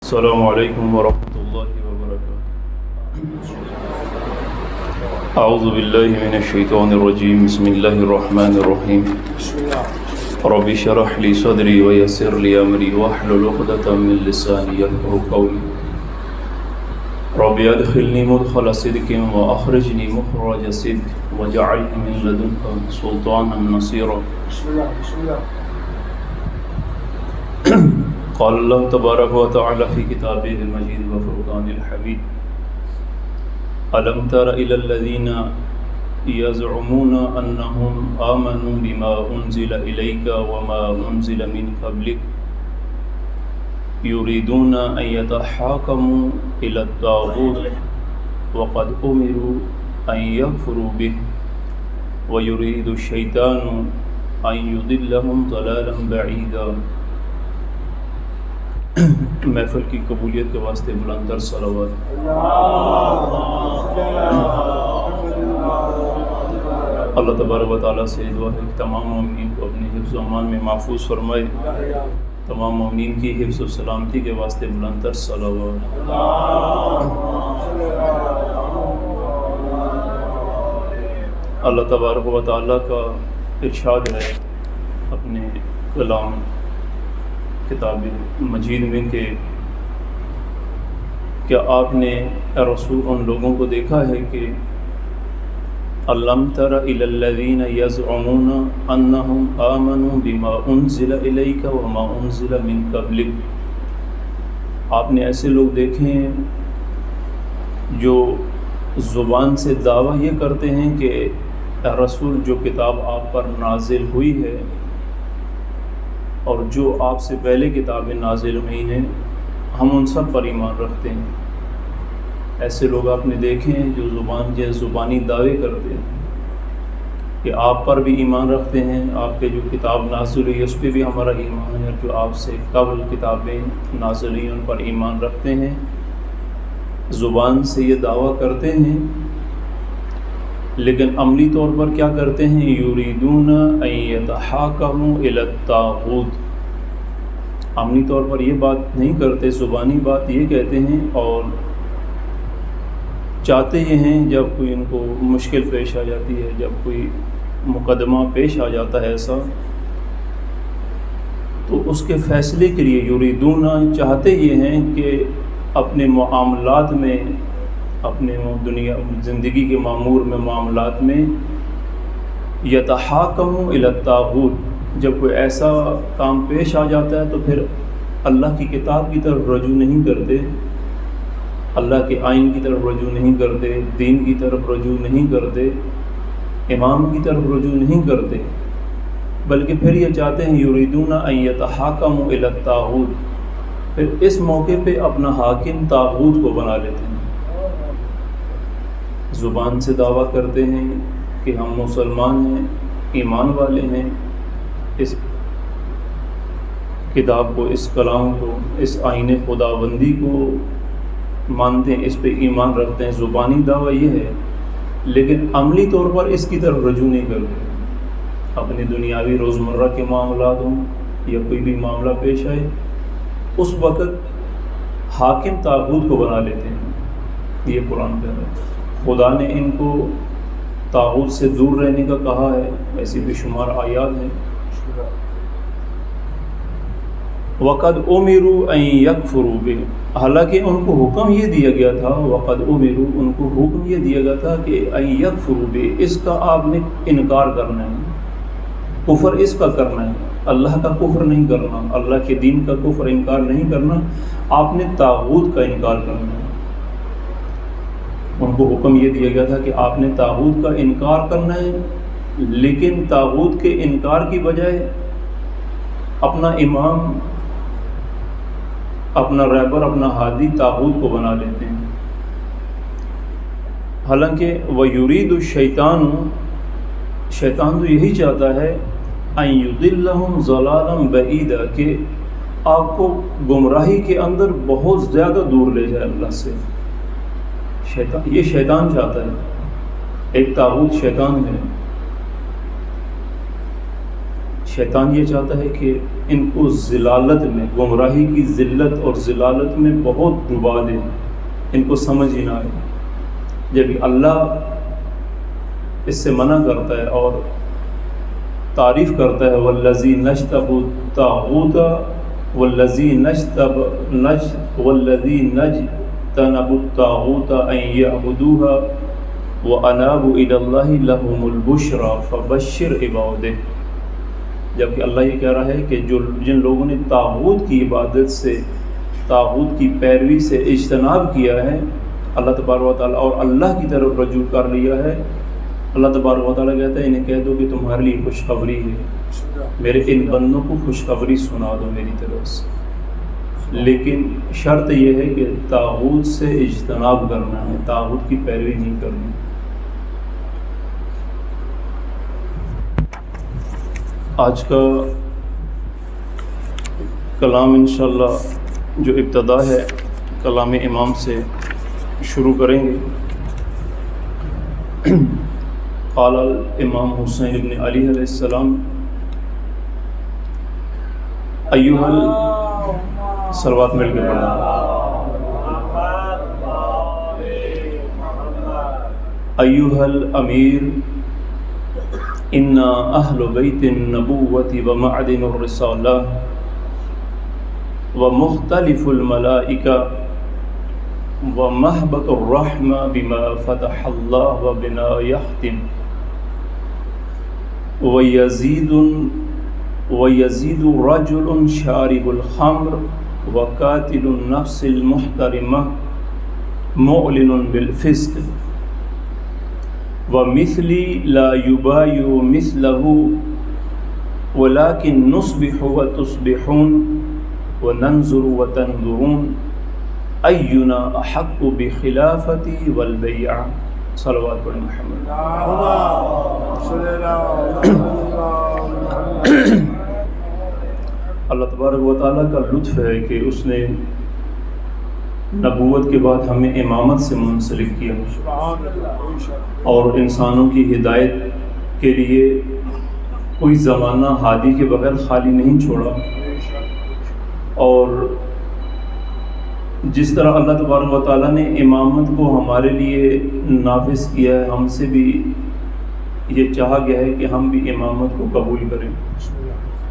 السلام علیکم ورحمۃ اللہ وبرکاتہ۔ اعوذ باللہ من الشیطان الرجیم، بسم اللہ الرحمن الرحیم۔ رب اشرح لی صدری ویسر لی امری واحلل عقدۃ من لسانی یفقهوا قولی۔ رب ادخلنی مدخل صدق واخرجنی مخرج صدق واجعلنی من لدنک سلطانا نصیرا۔ قال اللہ تبارک و تعالی فی کتابہ المجید و فرقان الحمید۔ الم تر الی الذین یزعمون انہم آمنوا بما انزل الیک وما انزل من قبلک یریدون ان یتحاکموا الی الطاغوت وقد امروا ان یکفروا به ویرید الشیطان ان یضلهم ضلالا بعیدا۔ محفل کی قبولیت کے واسطے بلند تر صلوات۔ اللہ تبارک و تعالیٰ سے دعا ہے کہ تمام مومنین کو اپنے حفظ و امان میں محفوظ فرمائے، تمام مومنین کی حفظ و سلامتی کے واسطے بلند تر صلوات۔ اللہ تبارک و تعالیٰ کا ارشاد ہے اپنے کلام کتاب مجید میں کہ کیا آپ نے اے رسول ان لوگوں کو دیکھا ہے کہ الم تر الی الذین یزعمون انہم آمنوا بما انزل الیک وما انزل من قبلک۔ آپ نے ایسے لوگ دیکھے ہیں جو زبان سے دعویٰ یہ کرتے ہیں کہ اے رسول جو کتاب آپ پر نازل ہوئی ہے اور جو آپ سے پہلے کتابیں نازل ہوئی ہیں ہم ان سب پر ایمان رکھتے ہیں۔ ایسے لوگ آپ نے دیکھے ہیں جو زبانی دعوے کرتے ہیں کہ آپ پر بھی ایمان رکھتے ہیں، آپ کے جو کتاب نازل ہوئی اس پہ بھی ہمارا ایمان ہے، جو آپ سے قبل کتابیں نازل ہوئی ان پر ایمان رکھتے ہیں، زبان سے یہ دعویٰ کرتے ہیں لیکن عملی طور پر کیا کرتے ہیں؟ یریدون ان یتحاکموا الی الطاغوت۔ عملی طور پر یہ بات نہیں کرتے، زبانی بات یہ کہتے ہیں اور چاہتے یہ ہیں جب کوئی ان کو مشکل پیش آ جاتی ہے، جب کوئی مقدمہ پیش آ جاتا ہے ایسا تو اس کے فیصلے کے لیے یریدون چاہتے یہ ہیں کہ اپنے معاملات میں، اپنے دنیا زندگی کے معمور میں، معاملات میں یتحاکموا الی الطاغوت، جب کوئی ایسا کام پیش آ جاتا ہے تو پھر اللہ کی کتاب کی طرف رجوع نہیں کرتے، اللہ کے آئین کی طرف رجوع نہیں کرتے، دین کی طرف رجوع نہیں کرتے، امام کی طرف رجوع نہیں کرتے، بلکہ پھر یہ چاہتے ہیں یریدون ان یتحاکموا الی الطاغوت، پھر اس موقع پہ اپنا حاکم طاغوت کو بنا لیتے ہیں۔ زبان سے دعویٰ کرتے ہیں کہ ہم مسلمان ہیں، ایمان والے ہیں، اس کتاب کو، اس کلام کو، اس آئین خداوندی کو مانتے ہیں، اس پہ ایمان رکھتے ہیں۔ زبانی دعویٰ یہ ہے لیکن عملی طور پر اس کی طرف رجوع نہیں کرتے۔ اپنے دنیاوی روزمرہ کے معاملات ہوں یا کوئی بھی معاملہ پیش آئے اس وقت حاکم طاغوت کو بنا لیتے ہیں۔ یہ قرآن کہہ رہا ہے، خدا نے ان کو طاغوت سے دور رہنے کا کہا ہے، ایسی بے شمار آیات ہیں۔ وقد امروا ان یکفروا بہ، حالانکہ ان کو حکم یہ دیا گیا تھا، وقد امروا، ان کو حکم یہ دیا گیا تھا کہ ان یکفروا بہ، اس کا آپ نے انکار کرنا ہے، کفر اس کا کرنا ہے، اللہ کا کفر نہیں کرنا، اللہ کے دین کا کفر انکار نہیں کرنا، آپ نے طاغوت کا انکار کرنا ہے۔ ان کو حکم یہ دیا گیا تھا کہ آپ نے طاغوت کا انکار کرنا ہے، لیکن طاغوت کے انکار کی بجائے اپنا امام، اپنا رہبر، اپنا ہادی طاغوت کو بنا لیتے ہیں۔ حالانکہ وَيُرِيدُ الشَّيْطَانُ، شیطان تو یہی چاہتا ہے أَن يُضِلَّهُمْ ضَلَالًا بَعِيدًا، کہ آپ کو گمراہی کے اندر بہت زیادہ دور لے جائے اللہ سے۔ شیطان، یہ شیطان چاہتا ہے، ایک طاغوت شیطان ہے۔ شیطان یہ چاہتا ہے کہ ان کو ضلالت میں، گمراہی کی ذلت اور ضلالت میں بہت ڈبا دے، ان کو سمجھ ہی نہ آئے، جبکہ اللہ اس سے منع کرتا ہے اور تعریف کرتا ہے والذین اجتنبوا الطاغوت والذین اجتنبوا الطاغوت ان یعبدوها وانابوا الی اللہ لهم البشری فبشر عبادہ۔ جبکہ اللہ یہ کہہ رہا ہے کہ جن لوگوں نے طاغوت کی عبادت سے، طاغوت کی پیروی سے اجتناب کیا ہے، اللہ تبارک و تعالیٰ اور اللہ کی طرف رجوع کر لیا ہے، اللہ تبارک و تعالیٰ کہتا ہے انہیں کہہ دو کہ تمہارے لیے خوشخبری ہے، میرے ان بندوں کو خوشخبری سنا دو میری طرف سے، لیکن شرط یہ ہے کہ طاغوت سے اجتناب کرنا ہے، طاغوت کی پیروی نہیں کرنی۔ آج کا کلام انشاءاللہ جو ابتدا ہے کلام امام سے شروع کریں گے۔ قال امام حسین ابن علی علیہ السلام صلوات مل کے پڑھیں۔ ایھا الامیر انا اہل بیت النبوۃ ومعدن الرسالہ ومختلف الملائکہ ومہبط الرحمہ بما فتح اللہ وبنا یختم ویزید رجل شارب الخمر وقاتل النفس المحترمہ معلن بالفسق ومثلی لا یبایع مثلہ ولکن نصبح وتصبحون وننظر وتنظرون اینا احق بخلافتی والبیع۔ صلوات پڑھیں محمد۔ اللہ تبارک و تعالیٰ کا لطف ہے کہ اس نے نبوت کے بعد ہمیں امامت سے منسلک کیا اور انسانوں کی ہدایت کے لیے کوئی زمانہ ہادی کے بغیر خالی نہیں چھوڑا، اور جس طرح اللہ تبارک و تعالیٰ نے امامت کو ہمارے لیے نافذ کیا ہے، ہم سے بھی یہ چاہا گیا ہے کہ ہم بھی امامت کو قبول کریں،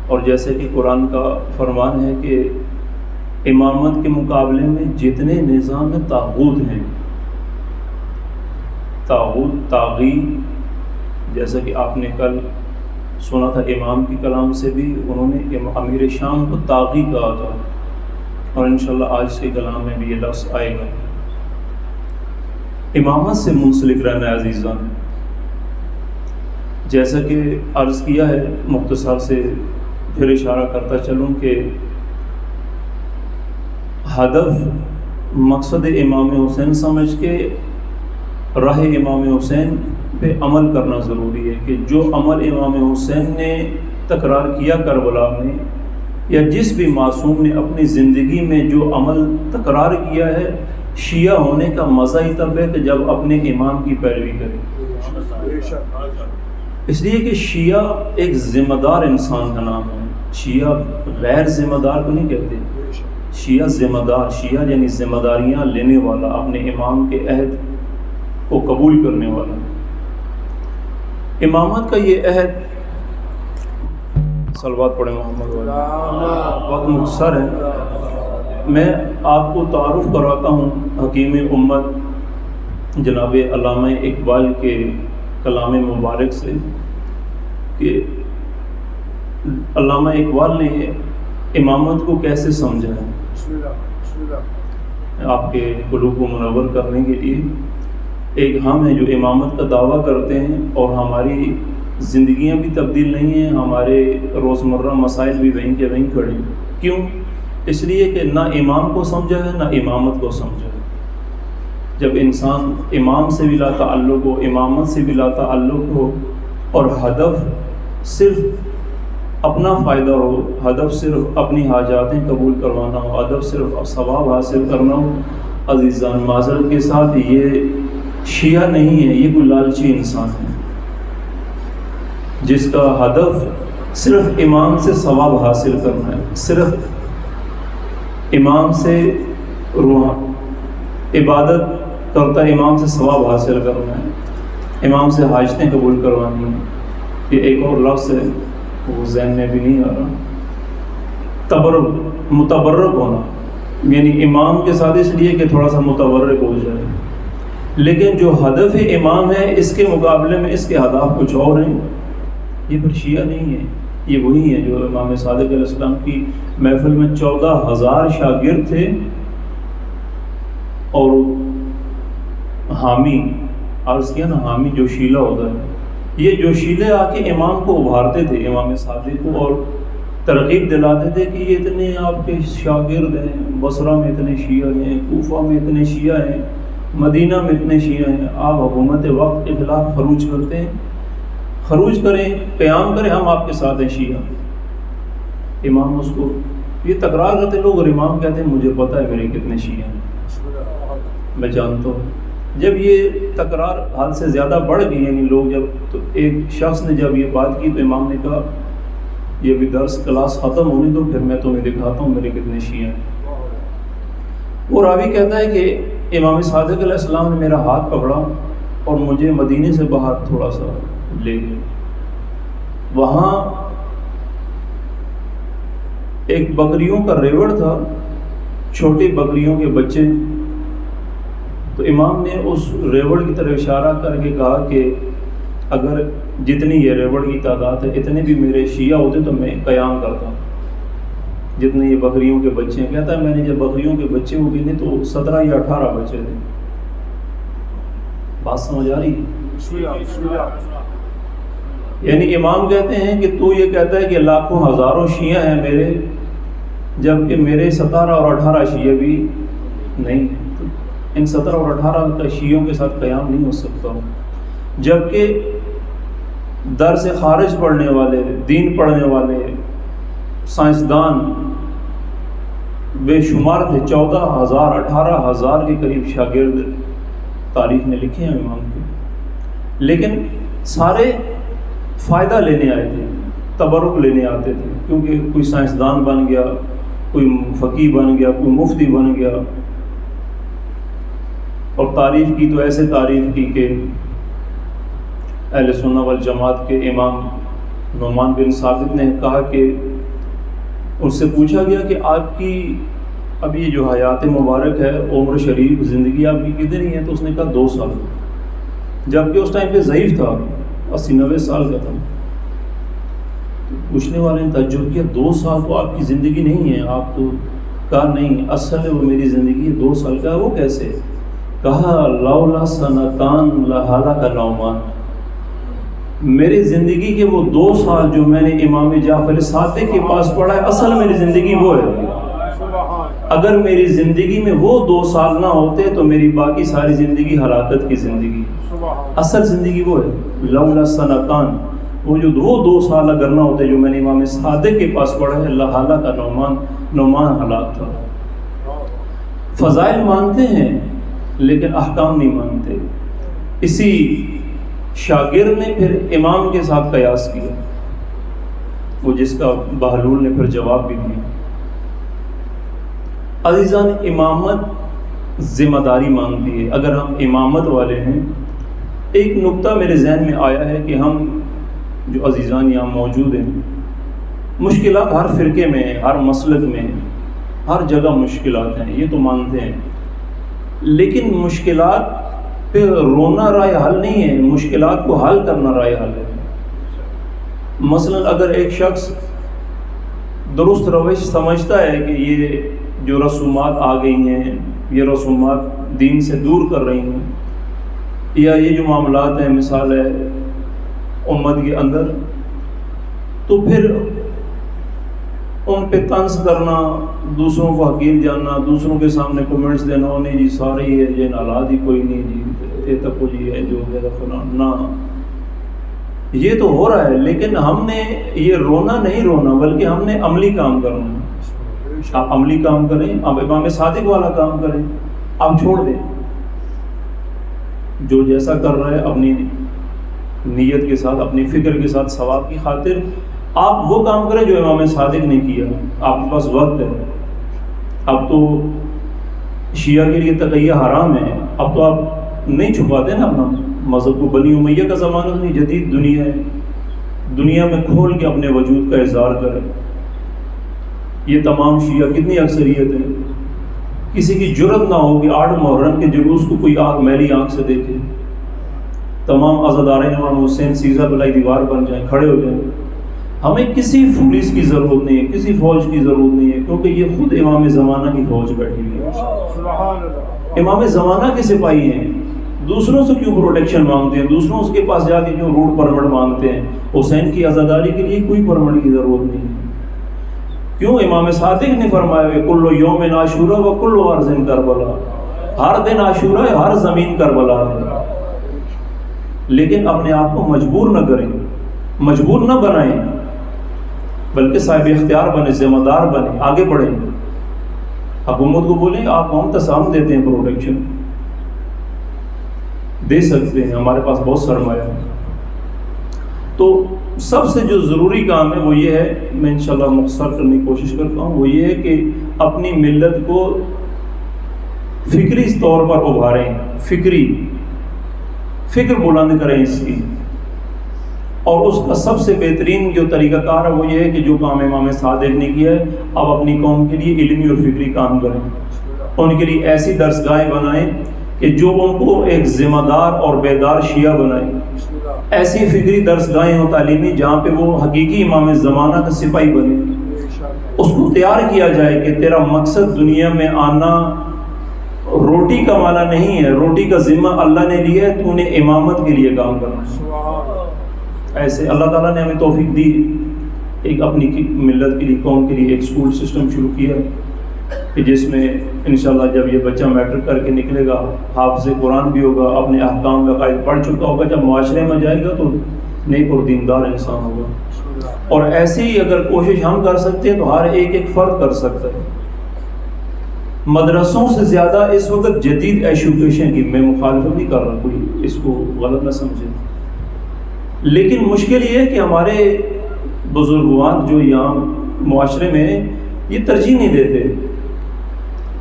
اور جیسے کہ قرآن کا فرمان ہے کہ امامت کے مقابلے میں جتنے نظام طاغوت ہیں، طاغوت طاغی، جیسا کہ آپ نے کل سنا تھا امام کے کلام سے بھی، انہوں نے امیر شام کو طاغی کہا تھا، اور انشاءاللہ آج کے کلام میں بھی یہ لفظ آئے گا۔ امامت سے منسلک رہنا عزیزان، جیسا کہ عرض کیا ہے، مختصر سے پھر اشارہ کرتا چلوں کہ ہدف مقصد امام حسین سمجھ کے راہ امام حسین پہ عمل کرنا ضروری ہے، کہ جو عمل امام حسین نے تکرار کیا کربلا میں، یا جس بھی معصوم نے اپنی زندگی میں جو عمل تکرار کیا ہے، شیعہ ہونے کا مزہ ہی تب ہے کہ جب اپنے امام کی پیروی کرے، اس لیے کہ شیعہ ایک ذمہ دار انسان کا نام ہے، شیعہ غیر ذمہ دار کو نہیں کہتے، شیعہ ذمہ دار، شیعہ یعنی ذمہ داریاں لینے والا، اپنے امام کے عہد کو قبول کرنے والا۔ امامت کا یہ عہد، صلوات پڑھیں محمد والا، وقت مختصر ہے، میں آپ کو تعارف کراتا ہوں حکیم امت جناب علامہ اقبال کے کلام مبارک سے، کہ علامہ اقبال نے امامت کو کیسے سمجھا ہے، آپ کے قلوب کو منور کرنے کے لیے۔ ایک ہم ہیں جو امامت کا دعویٰ کرتے ہیں اور ہماری زندگیاں بھی تبدیل نہیں ہیں، ہمارے روزمرہ مسائل بھی وہیں کے وہیں کھڑے ہیں۔ کیوں؟ اس لیے کہ نہ امام کو سمجھا ہے، نہ امامت کو سمجھا ہے۔ جب انسان امام سے بھی لا تعلق ہو، امامت سے بھی لا تعلق ہو، اور ہدف صرف اپنا فائدہ ہو، ہدف صرف اپنی حاجاتیں قبول کروانا ہو، ہدف صرف ثواب حاصل کرنا ہو، عزیزان معذرت کے ساتھ یہ شیعہ نہیں ہے، یہ کوئی لالچی انسان ہے، جس کا ہدف صرف امام سے ثواب حاصل کرنا ہے، صرف امام سے عبادت کرتا ہے، امام سے ثواب حاصل کرنا ہے، امام سے حاجتیں قبول کروانی ہیں۔ یہ ایک اور لفظ ہے وہ ذہن میں بھی نہیں آ رہا، تبرک، متبرک ہونا، یعنی امام کے ساتھ اس لیے کہ تھوڑا سا متبرک ہو جائے، لیکن جو ہدف امام ہے اس کے مقابلے میں اس کے اہداف کچھ اور ہیں۔ یہ پھر شیعہ نہیں ہے، یہ وہی ہے جو امام صادق علیہ السلام کی محفل میں 14,000 شاگرد تھے اور حامی، عرض کیا نا، حامی جوشیلہ ہوتا ہے، یہ جوشیلے آ کے امام کو ابھارتے تھے، امام صادق کو، اور ترغیب دلاتے تھے کہ یہ اتنے آپ کے شاگرد ہیں، بصرہ میں اتنے شیعہ ہیں، کوفہ میں اتنے شیعہ ہیں، مدینہ میں اتنے شیعہ ہیں، آپ حکومت وقت کے خلاف خروج کرتے ہیں، خروج کریں، قیام کریں، ہم آپ کے ساتھ ہیں شیعہ۔ امام اس کو یہ تکرار کرتے لوگ، اور امام کہتے ہیں مجھے پتہ ہے میرے کتنے شیعہ ہیں، میں جانتا ہوں۔ جب یہ تکرار حد سے زیادہ بڑھ گئی، یعنی لوگ جب، تو ایک شخص نے جب یہ بات کی تو امام نے کہا یہ بھی درس کلاس ختم ہونے دو، پھر میں تمہیں دکھاتا ہوں میرے کتنے شیعہ ہیں۔ وہ راوی کہتا ہے کہ امام صادق علیہ السلام نے میرا ہاتھ پکڑا اور مجھے مدینے سے باہر تھوڑا سا لے گئے، وہاں ایک بکریوں کا ریوڑ تھا، چھوٹی بکریوں کے بچے، تو امام نے اس ریوڑ کی طرف اشارہ کر کے کہا کہ اگر جتنی یہ ریوڑ کی تعداد ہے اتنے بھی میرے شیعہ ہوتے تو میں قیام کرتا، جتنے یہ بکریوں کے بچے ہیں۔ کہتا ہے میں نے جب بکریوں کے بچے کو گنے تو 17 یا 18 بچے تھے۔ بات سمجھ آ رہی ہے؟ یعنی امام کہتے ہیں کہ تو یہ کہتا ہے کہ لاکھوں ہزاروں شیعہ ہیں میرے، جبکہ میرے 17 اور 18 شیعہ بھی نہیں ہیں، تو ان 17 اور 18 شیعوں کے ساتھ قیام نہیں ہو سکتا ہوں۔ جبکہ در سے خارج پڑھنے والے، دین پڑھنے والے سائنسدان بے شمار تھے، 14,000 18,000 کے قریب شاگرد تاریخ نے لکھے ہیں امام کے، لیکن سارے فائدہ لینے آئے تھے، تبرک لینے آتے تھے، کیونکہ کوئی سائنسدان بن گیا، کوئی فقیہ بن گیا، کوئی مفتی بن گیا، اور تعریف کی تو ایسے تعریف کی کہ اہل سنت والجماعت کے امام نعمان بن ثابت نے کہا کہ ان سے پوچھا گیا کہ آپ کی اب یہ جو حیات مبارک ہے، عمر شریف، زندگی آپ کی کتنی ہے؟ تو اس نے کہا 2 سال، جبکہ اس ٹائم پہ ضعیف تھا، 80-90 سال کا تھا۔ پوچھنے والے نے تعجب کیا 2 سال تو آپ کی زندگی نہیں ہے، آپ تو، کہا نہیں، اصل ہے وہ میری زندگی 2 سال کا، وہ کیسے؟ کہا لولا سنتان لہلک نعمان، میری زندگی کے وہ 2 سال جو میں نے امام جعفر صادق کے پاس پڑھا ہے، اصل میری زندگی وہ ہے۔ اگر میری زندگی میں وہ 2 سال نہ ہوتے تو میری باقی ساری زندگی ہلاکت کی زندگی، اصل زندگی وہ ہے۔ لولا سنتان، وہ جو 2 سال اگر نہ ہوتے جو میں نے امام صادق کے پاس پڑھا ہے، لہلک نعمان ہلاک تھا۔ فضائل مانتے ہیں لیکن احکام نہیں مانتے۔ اسی شاگرد نے پھر امام کے ساتھ قیاس کیا، وہ جس کا بہلول نے پھر جواب بھی دیا۔ عزیزان، امامت ذمہ داری مانگتی ہے۔ اگر ہم امامت والے ہیں، ایک نقطہ میرے ذہن میں آیا ہے کہ ہم جو عزیزان یہاں موجود ہیں، مشکلات ہر فرقے میں ہیں، ہر مسلک میں ہیں، ہر جگہ مشکلات ہیں، یہ تو مانتے ہیں، لیکن مشکلات پہ رونا رائے حل نہیں ہے، مشکلات کو حل کرنا رائے حل ہے۔ مثلا اگر ایک شخص درست روش سمجھتا ہے کہ یہ جو رسومات آ گئی ہیں، یہ رسومات دین سے دور کر رہی ہیں، یا یہ جو معاملات ہیں، مثال ہے امت کے اندر، تو پھر ان پہ طنز کرنا، دوسروں کو حقیر جاننا، دوسروں کے سامنے کمنٹس دینا، نہیں جی سارے ہی ہے، یہ نالاد ہی کوئی نہیں جی، یہ تک جی ہے جو ہے فلاں، نہ، یہ تو ہو رہا ہے، لیکن ہم نے یہ رونا نہیں رونا، بلکہ ہم نے عملی کام کرنا ہے۔ آپ عملی کام کریں، آپ امام صادق والا کام کریں، آپ چھوڑ دیں جو جیسا کر رہا ہے، اپنی نیت کے ساتھ، اپنی فکر کے ساتھ، ثواب کی خاطر آپ وہ کام کریں جو امام صادق نے کیا. آپ کے پاس وقت ہے. اب تو شیعہ کے لیے تقیہ حرام ہے. اب تو آپ نہیں چھپاتے نا اپنا مذہب کو. بنی امیہ کا زمانہ نہیں، جدید دنیا ہے. دنیا میں کھول کے اپنے وجود کا اظہار کریں. یہ تمام شیعہ کتنی اکثریت ہے. کسی کی جرت نہ ہو کہ 8 محرم کے جلوس کو کوئی میلی آنکھ سے دیکھے. تمام عزادارین امام حسین سیزا بلائی دیوار بن جائیں، کھڑے ہو جائیں. ہمیں کسی پولیس کی ضرورت نہیں ہے، کسی فوج کی ضرورت نہیں ہے، کیونکہ یہ خود امام زمانہ کی فوج بیٹھی ہوئی ہے. امام زمانہ کے سپاہی ہیں. دوسروں سے کیوں پروٹیکشن مانگتے ہیں؟ دوسروں کے پاس جا کے کیوں روٹ پرمٹ مانگتے ہیں؟ حسین کی عزاداری کے لیے کوئی پرمٹ کی ضرورت نہیں ہے. کیوں؟ امام صادق نے فرمایا ہے کل یوم عاشورا و کل ارض کربلا. ہر دن عاشورا ہے، ہر زمین کربلا ہے. لیکن اپنے آپ کو مجبور نہ کریں، مجبور نہ بنائیں، بلکہ صاحب اختیار بنے، ذمہ دار بنے، آگے بڑھیں. حکومت کو بولیں آپ ہم تسام دیتے ہیں، پروٹیکشن دے سکتے ہیں، ہمارے پاس بہت سرمایہ ہے. تو سب سے جو ضروری کام ہے وہ یہ ہے، میں انشاءاللہ مختصر کرنے کی کوشش کرتا ہوں، وہ یہ ہے کہ اپنی ملت کو فکری طور پر ابھاریں، فکر بلند کریں اس کی. اور اس کا سب سے بہترین جو طریقہ کار ہے وہ یہ ہے کہ جو کام امام صادق نے کیا ہے، اب اپنی قوم کے لیے علمی اور فکری کام کریں. ان کے لیے ایسی درسگاہیں بنائیں کہ جو ان کو ایک ذمہ دار اور بیدار شیعہ بنائیں. ایسی فکری درسگاہیں ہوں تعلیمی جہاں پہ وہ حقیقی امام زمانہ کا سپاہی بنے. اس کو تیار کیا جائے کہ تیرا مقصد دنیا میں آنا روٹی کمانا نہیں ہے، روٹی کا ذمہ اللہ نے لیا ہے، تو نے امامت کے لیے کام کرنا ہے. ایسے اللہ تعالیٰ نے ہمیں توفیق دی، ایک اپنی ملت کے لیے، قوم کے لیے ایک اسکول سسٹم شروع کیا کہ جس میں انشاءاللہ جب یہ بچہ میٹرک کر کے نکلے گا، حافظ قرآن بھی ہوگا، اپنے احکام کا قائد پڑھ چکا ہوگا، جب معاشرے میں جائے گا تو نیک اور دیندار انسان ہوگا. اور ایسی ہی اگر کوشش ہم کر سکتے ہیں تو ہر ایک فرد کر سکتا ہے. مدرسوں سے زیادہ اس وقت جدید ایجوکیشن کی، میں مخالفت نہیں کر رہا، کوئی اس کو غلط نہ سمجھے، لیکن مشکل یہ ہے کہ ہمارے بزرگوان جو یہاں معاشرے میں یہ ترجیح نہیں دیتے.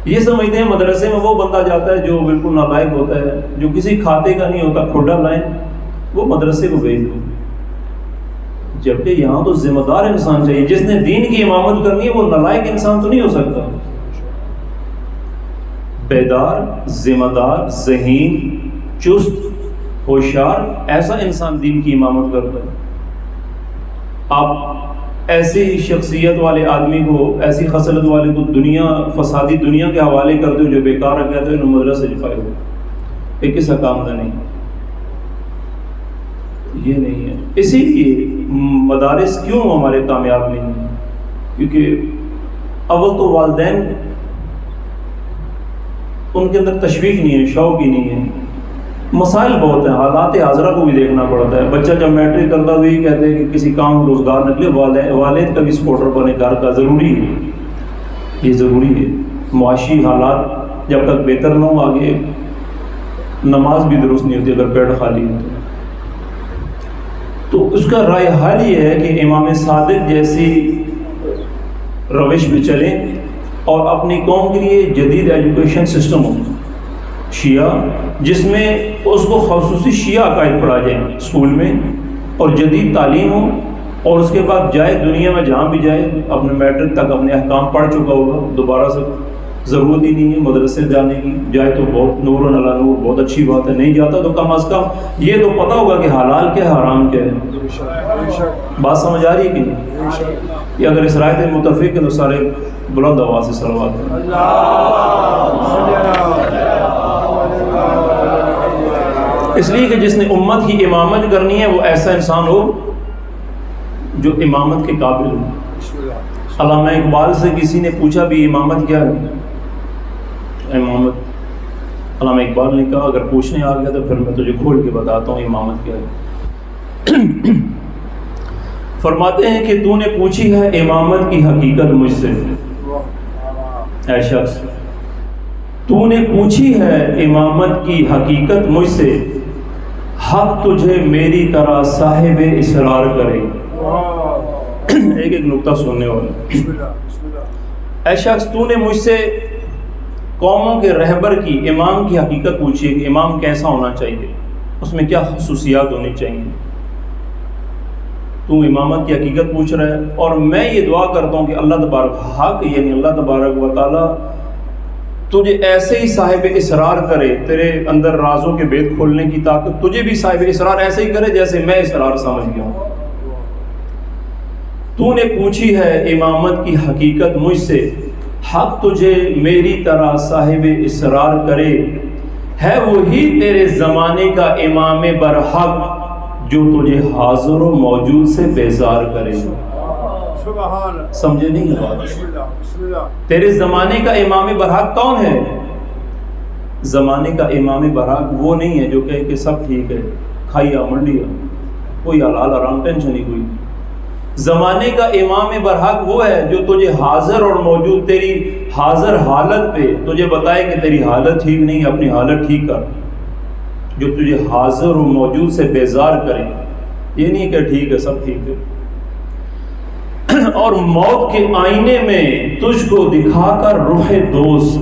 یہ سمجھتے ہیں مدرسے میں وہ بندہ جاتا ہے جو بالکل نالائق ہوتا ہے، جو کسی کھاتے کا نہیں ہوتا، کھوڑا لائن، وہ مدرسے کو بھیج دو. جبکہ یہاں تو ذمہ دار انسان چاہیے. جس نے دین کی امامت کرنی ہے وہ نالائق انسان تو نہیں ہو سکتا. بیدار، ذمہ دار، ذہین، چست، ہوشیار، ایسا انسان دین کی امامت کرتا ہے. آپ ایسی شخصیت والے آدمی کو، ایسی خصلت والے کو دنیا، فسادی دنیا کے حوالے کرتے ہو جو بیکار کہتے ہیں مدرسے جفائے ہو، ایک کس کام کا نہیں. یہ نہیں ہے. اسی لیے مدارس کیوں ہمارے کامیاب نہیں ہیں؟ کیونکہ اول تو والدین ان کے اندر تشویق نہیں ہے، شوق ہی نہیں ہے. مسائل بہت ہیں، حالات حاضرہ کو بھی دیکھنا پڑتا ہے. بچہ جب میٹرک کرتا تو یہ کہتے ہیں کہ کسی کام روزگار نکلے، والد کا بھی سپورٹر بنے، گھر کا ضروری ہے، یہ ضروری ہے. معاشی حالات جب تک بہتر نہ ہو، آگے نماز بھی درست نہیں ہوتی اگر پیٹ خالی ہو تو اس کا رائے حل یہ ہے کہ امام صادق جیسی روش پہ چلیں اور اپنی قوم کے لیے جدید ایجوکیشن سسٹم ہو شیعہ، جس میں اس کو خصوصی شیعہ عقائد پڑھا جائے اسکول میں، اور جدید تعلیم ہو، اور اس کے بعد جائے دنیا میں جہاں بھی جائے اپنے میٹرک تک اپنے احکام پڑھ چکا ہوگا، دوبارہ سے ضرورت ہی نہیں ہے مدرسے جانے کی. جائے تو بہت نور علی نور، بہت اچھی بات ہے. نہیں جاتا تو کم از کم یہ تو پتہ ہوگا کہ حلال کیا ہے، حرام کیا ہے. بات سمجھ آ رہی ہے کہ نہیں؟ یہ اگر اس رائے سے متفق ہے تو سارے بلند آواز سے صلوات کریں. اس لیے کہ جس نے امت کی امامت کرنی ہے وہ ایسا انسان ہو جو امامت کے قابل ہو. علامہ اقبال سے کسی نے پوچھا بھی امامت کیا ہے؟ امامت، علامہ اقبال نے کہا اگر پوچھنے آ گیا تو پھر میں تجھے کھول کے بتاتا ہوں امامت کیا ہے. فرماتے ہیں کہ تو نے پوچھی ہے امامت کی حقیقت مجھ سے، اے شخص تو نے پوچھی ہے امامت کی حقیقت مجھ سے، حق تجھے میری طرح صاحب اسرار کرے. ایک ایک نقطہ سننے والا. اے شخص تو نے مجھ سے قوموں کے رہبر کی امام کی حقیقت پوچھی ہے کہ امام کیسا ہونا چاہیے, اس میں کیا خصوصیات ہونی چاہیے. تو امامت کی حقیقت پوچھ رہا ہے, اور میں یہ دعا کرتا ہوں کہ اللہ تبارک حق یعنی اللہ تبارک و تعالیٰ تجھے ایسے ہی صاحب اسرار کرے, تیرے اندر رازوں کے بید کھولنے کی طاقت تجھے بھی صاحب اسرار ایسے ہی کرے جیسے میں اسرار سمجھ گیا ہوں. تو نے پوچھی ہے امامت کی حقیقت مجھ سے, حق تجھے میری طرح صاحب اسرار کرے, ہے وہی تیرے زمانے کا امام برحق جو تجھے حاضر و موجود سے بیزار کرے. سمجھے نہیں بات؟ تیرے زمانے کا امام برحق کون ہے؟ زمانے کا امام برحق وہ نہیں ہے جو کہے کہ سب ٹھیک ہے, کھائیا منڈیا, کوئی حلال حرام ٹینشن نہیں کوئی. زمانے کا امام برحق وہ ہے جو تجھے حاضر اور موجود تیری حاضر حالت پہ تجھے بتائے کہ تیری حالت ٹھیک نہیں, اپنی حالت ٹھیک کر, جو تجھے حاضر و موجود سے بیزار کرے. یہ نہیں کہ ٹھیک ہے سب ٹھیک ہے. اور موت کے آئینے میں تجھ کو دکھا کر رخ دوست.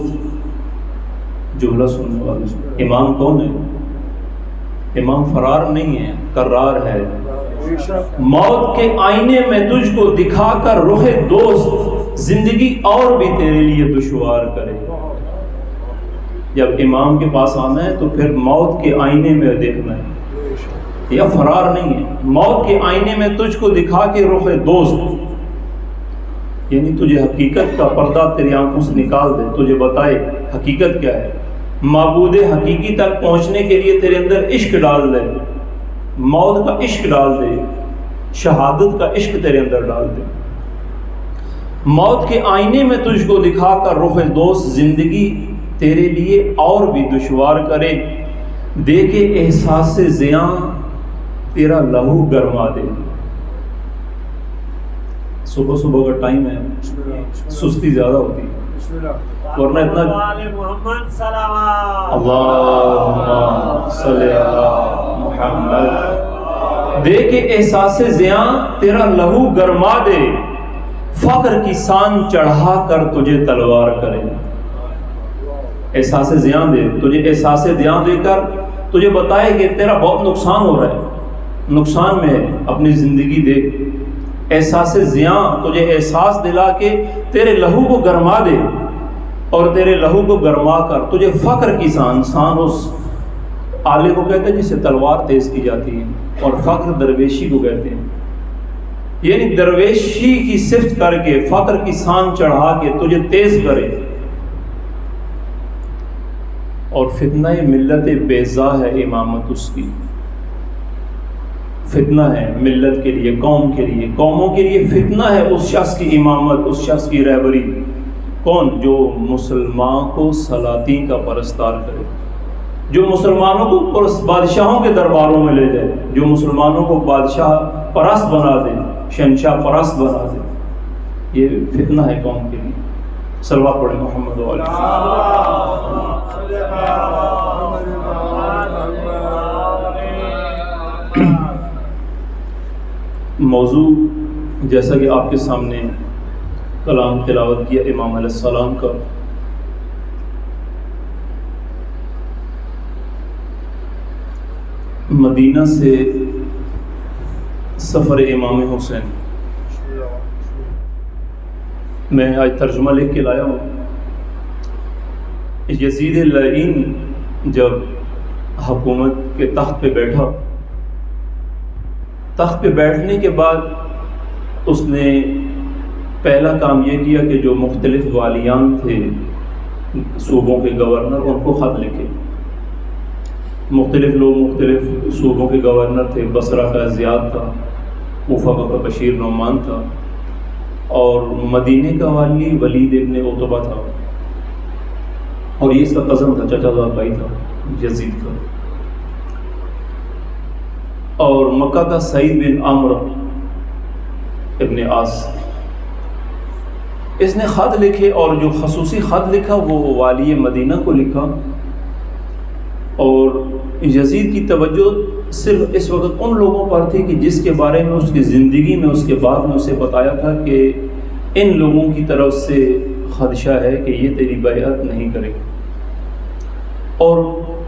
جملہ سننے والے, امام کون ہے؟ امام فرار نہیں ہے, قرار ہے. موت کے آئینے میں تجھ کو دکھا کر رخ دوست, زندگی اور بھی تیرے لیے دشوار کرے. جب امام کے پاس آنا ہے تو پھر موت کے آئینے میں دیکھنا ہے, یا فرار نہیں ہے. موت کے آئینے میں تجھ کو دکھا کے رخ دوست, یعنی تجھے حقیقت کا پردہ تیری آنکھوں سے نکال دے, تجھے بتائے حقیقت کیا ہے. معبود حقیقی تک پہنچنے کے لیے تیرے اندر عشق ڈال دے, موت کا عشق ڈال دے, شہادت کا عشق تیرے اندر ڈال دے. موت کے آئینے میں تجھ کو دکھا کر رخ دوست, زندگی تیرے لیے اور بھی دشوار کرے. دے کے احساس سے زیاں تیرا لہو گرما دے. صبح صبح کا ٹائم ہے, سستی زیادہ ہوتی ہے, ورنہ اتنا اللہم صلی علی محمد. دے کے احساس زیاں تیرا لہو گرما دے, فقر کی سان چڑھا کر تجھے تلوار کرے. احساس زیاں دے تجھے, احساس زیاں دے کر تجھے بتائے کہ تیرا بہت نقصان ہو رہا ہے, نقصان میں ہے, اپنی زندگی دیکھ. احساس زیاں تجھے احساس دلا کے تیرے لہو کو گرما دے, اور تیرے لہو کو گرما کر تجھے فقر کی سان اس آلے کو کہتے ہیں جس سے تلوار تیز کی جاتی ہے, اور فقر درویشی کو کہتے ہیں. یعنی درویشی کی صفت کر کے فقر کی سان چڑھا کے تجھے تیز کرے. اور فتنہ ملت بیضا ہے امامت اس کی, فتنہ ہے ملت کے لیے, قوم کے لیے, قوموں کے لیے فتنہ ہے اس شخص کی امامت, اس شخص کی رہبری. کون؟ جو مسلمان کو سلاطین کا پرستار کرے, جو مسلمانوں کو بادشاہوں کے درباروں میں لے جائے, جو مسلمانوں کو بادشاہ پرست بنا دے, شہنشاہ پرست بنا دے. یہ فتنہ ہے قوم کے لیے. صلوات پڑھیں محمد و موضوع جیسا کہ آپ کے سامنے کلام تلاوت کیا امام علیہ السلام کا, مدینہ سے سفر امام حسین. میں آج ترجمہ لکھ کے لایا ہوں. یزید لعین جب حکومت کے تخت پہ بیٹھا, تخت پہ بیٹھنے کے بعد اس نے پہلا کام یہ کیا کہ جو مختلف والیان تھے, صوبوں کے گورنر, ان کو خط لکھے. مختلف لوگ مختلف صوبوں کے گورنر تھے. بصرہ کا زیاد تھا, کوفہ کا بشیر نعمان تھا, اور مدینے کا والی ولید ابن عتبہ تھا, اور یہ اس کا قزم تھا, چچا زاد بھائی تھا یزید کا. اور مکہ کا سعید بن عمرو ابن عاص, اس نے خط لکھے, اور جو خصوصی خط لکھا وہ والی مدینہ کو لکھا. اور یزید کی توجہ صرف اس وقت ان لوگوں پر تھی کہ جس کے بارے میں اس کی زندگی میں اس کے بعد میں اسے بتایا تھا کہ ان لوگوں کی طرف سے خدشہ ہے کہ یہ تیری بیعت نہیں کرے. اور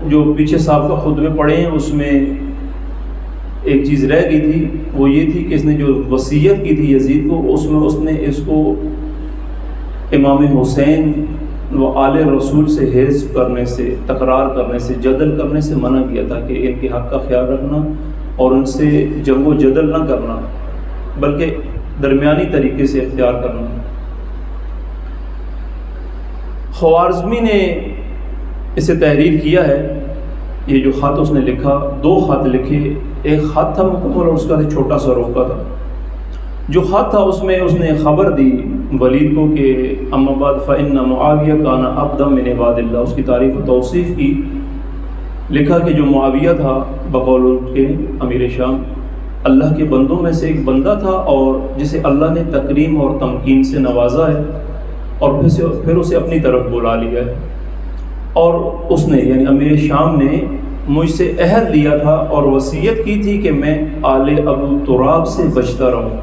جو پیچھے صاحب کا خطبے پڑھے ہیں اس میں ایک چیز رہ گئی تھی، وہ یہ تھی کہ اس نے جو وصیت کی تھی یزید کو، اس میں اس نے اس کو امام حسین و آل رسول سے حرص کرنے سے، تکرار کرنے سے، جدل کرنے سے منع کیا تھا کہ ان کے حق کا خیال رکھنا اور ان سے جنگ و جدل نہ کرنا، بلکہ درمیانی طریقے سے اختیار کرنا. خوارزمی نے اسے تحریر کیا ہے. یہ جو خط اس نے لکھا، 2 خط لکھے، ایک خط تھا مکمل اور اس کا چھوٹا سا روکا تھا. جو خط تھا اس میں اس نے خبر دی ولید کو کہ اما بعد فإن معاویہ کان عبدا من عباد اللہ، اس کی تعریف و توصیف کی. لکھا کہ جو معاویہ تھا بقول ان کے امیر شام، اللہ کے بندوں میں سے ایک بندہ تھا اور جسے اللہ نے تکریم اور تمکین سے نوازا ہے اور پھر اسے اپنی طرف بلا لیا ہے. اور اس نے یعنی امیر شام نے مجھ سے عہد لیا تھا اور وصیت کی تھی کہ میں آل ابو تراب سے بچتا رہوں.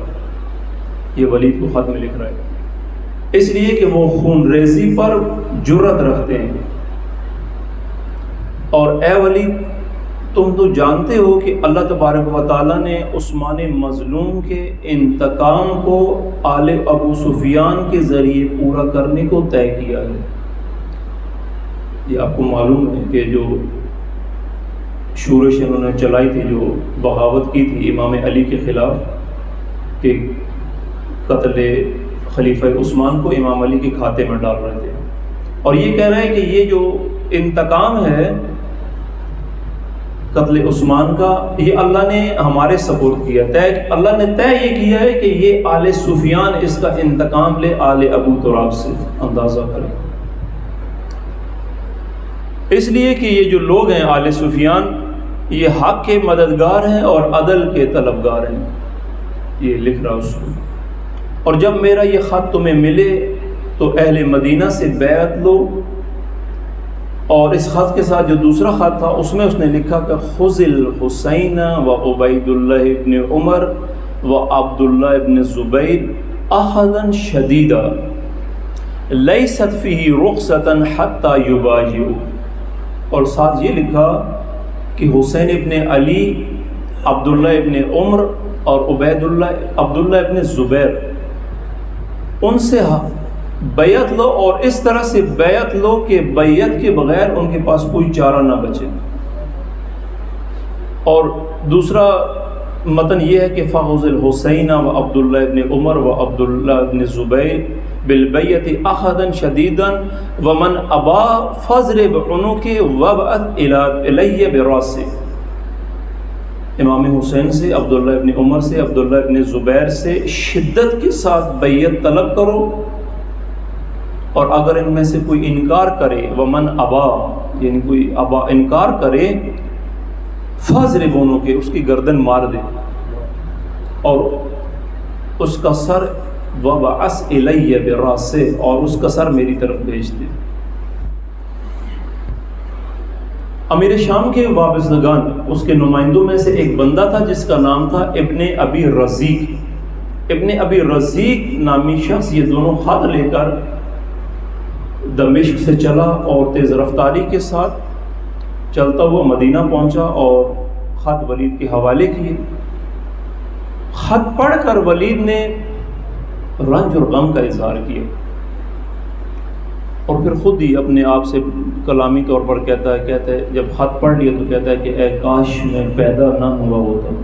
یہ ولید کو خط میں لکھ رہا ہے، اس لیے کہ وہ خون ریزی پر جرت رکھتے ہیں. اور اے ولید، تم تو جانتے ہو کہ اللہ تبارک و تعالیٰ نے عثمان مظلوم کے انتقام کو آل ابو سفیان کے ذریعے پورا کرنے کو طے کیا ہے. یہ آپ کو معلوم ہے کہ جو شورش انہوں نے چلائی تھی، جو بغاوت کی تھی امام علی کے خلاف کہ قتل خلیفہ عثمان کو امام علی کے کھاتے میں ڈال رہے تھے، اور یہ کہہ رہے ہیں کہ یہ جو انتقام ہے قتل عثمان کا، یہ اللہ نے ہمارے سپورٹ کیا. اللہ نے طے یہ کیا ہے کہ یہ آل سفیان اس کا انتقام لے آل ابو تراب سے. اندازہ کریں، اس لیے کہ یہ جو لوگ ہیں آل سفیان، یہ حق کے مددگار ہیں اور عدل کے طلبگار ہیں. یہ لکھ رہا اس کو. اور جب میرا یہ خط تمہیں ملے تو اہل مدینہ سے بیعت لو. اور اس خط کے ساتھ جو دوسرا خط تھا اس میں اس نے لکھا کہ خذ الحسین و عبید اللہ ابن عمر و عبداللہ ابن زبیر اخذا شدیدا لیست فیہ رخصتا حتی یبایعوا. اور ساتھ یہ لکھا کہ حسین ابن علی، عبداللہ ابن عمر اور عبداللہ ابن زبیر، ان سے بیعت لو اور اس طرح سے بیعت لو کہ بیعت کے بغیر ان کے پاس کوئی چارہ نہ بچے. اور دوسرا متن یہ ہے کہ فخذ الحسین و عبداللہ ابن عمر و عبداللہ ابن زبیر بالبیعت اخذا شدیدا ومن ابا فاضرب عنقہ وابعث الی براسہ. امام حسین سے، عبداللہ ابن عمر سے، عبداللہ ابن زبیر سے شدت کے ساتھ بیعت طلب کرو، اور اگر ان میں سے کوئی انکار کرے، ومن ابا یعنی کوئی ابا انکار کرے، فاضرب عنقہ اس کی گردن مار دے اور اس کا سر وابعث الی براسہ اور اس کا سر میری طرف بھیج دے. امیر شام کے وابستگان، اس کے نمائندوں میں سے ایک بندہ تھا جس کا نام تھا ابن ابی رزیق. ابن ابی رزیق نامی شخص یہ دونوں خط لے کر دمشق سے چلا اور تیز رفتاری کے ساتھ چلتا ہوا مدینہ پہنچا اور خط ولید کے حوالے کیے. خط پڑھ کر ولید نے رنج اور غم کا اظہار کیا اور پھر خود ہی اپنے آپ سے کلامی طور پر کہتا ہے جب خط پڑھ لیا تو کہتا ہے کہ اے کاش میں پیدا نہ ہوا ہوتا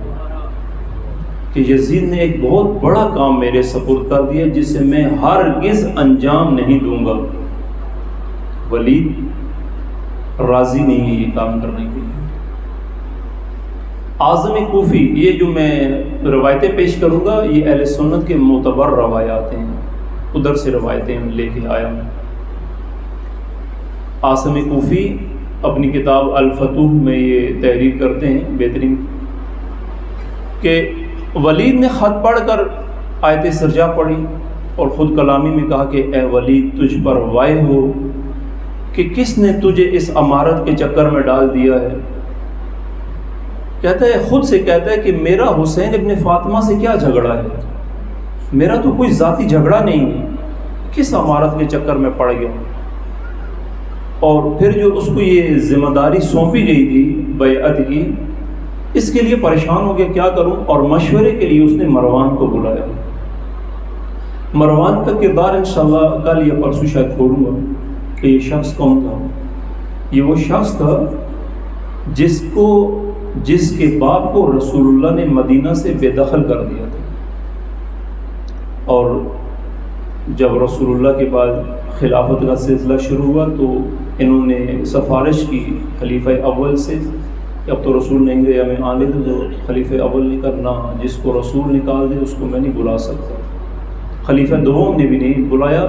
کہ یزید نے ایک بہت بڑا کام میرے سپرد کر دیا جسے میں ہرگز انجام نہیں دوں گا. ولید راضی نہیں ہے یہ کام کرنے کے لیے. اعظم کوفی، یہ جو میں روایتیں پیش کروں گا یہ اہل سنت کے معتبر روایات ہیں، ادھر سے روایتیں لے کے آیا ہوں. اعظم کوفی اپنی کتاب الفتوح میں یہ تحریر کرتے ہیں بہترین کہ ولید نے خط پڑھ کر آیت سرجا پڑھی اور خود کلامی میں کہا کہ اے ولید تجھ پر وائے ہو کہ کس نے تجھے اس عمارت کے چکر میں ڈال دیا ہے؟ کہتا ہے، خود سے کہتا ہے کہ میرا حسین ابن فاطمہ سے کیا جھگڑا ہے، میرا تو کوئی ذاتی جھگڑا نہیں ہے، کس عمارت کے چکر میں پڑ گیا؟ اور پھر جو اس کو یہ ذمہ داری سونپی گئی تھی بیعت کی، اس کے لیے پریشان ہو گیا کیا کروں، اور مشورے کے لیے اس نے مروان کو بلایا۔ مروان کا کردار انشاءاللہ کل یا پرسوں شاید کھولوں گا کہ یہ شخص کون تھا۔ یہ وہ شخص تھا جس کے باپ کو رسول اللہ نے مدینہ سے بے دخل کر دیا تھا، اور جب رسول اللہ کے بعد خلافت کا سلسلہ شروع ہوا تو انہوں نے سفارش کی خلیفہ اول سے کہ اب تو رسول نہیں گئے، ہمیں آنے دو، جو خلیفہ اول نے کرنا، جس کو رسول نکال دے اس کو میں نہیں بلا سکتا۔ خلیفہ دوم نے بھی نہیں بلایا،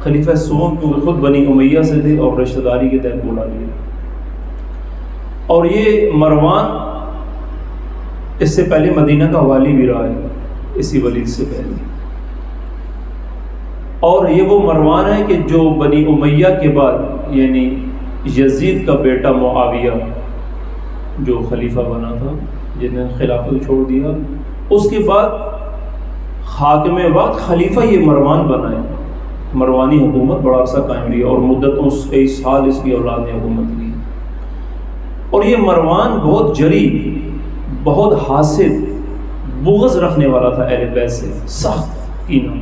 خلیفہ سوم کیونکہ خود بنی امیہ سے تھے اور رشتہ داری کے تحت بلا لیا۔ اور یہ مروان اس سے پہلے مدینہ کا والی بھی رہا ہے، اسی ولید سے پہلے، اور یہ وہ مروان ہے کہ جو بنی امیہ کے بعد یعنی یزید کا بیٹا معاویہ جو خلیفہ بنا تھا، جس نے خلافت چھوڑ دیا، اس کے بعد حاکم وقت خلیفہ یہ مروان بنا ہے۔ مروانی حکومت بڑا عرصہ قائم رہی اور مدتوں کئی سال اس کی اولاد نے حکومت کی۔ اور یہ مروان بہت جری، بہت حاسد، بغض رکھنے والا تھا اہل بیت سے، سخت کینہ۔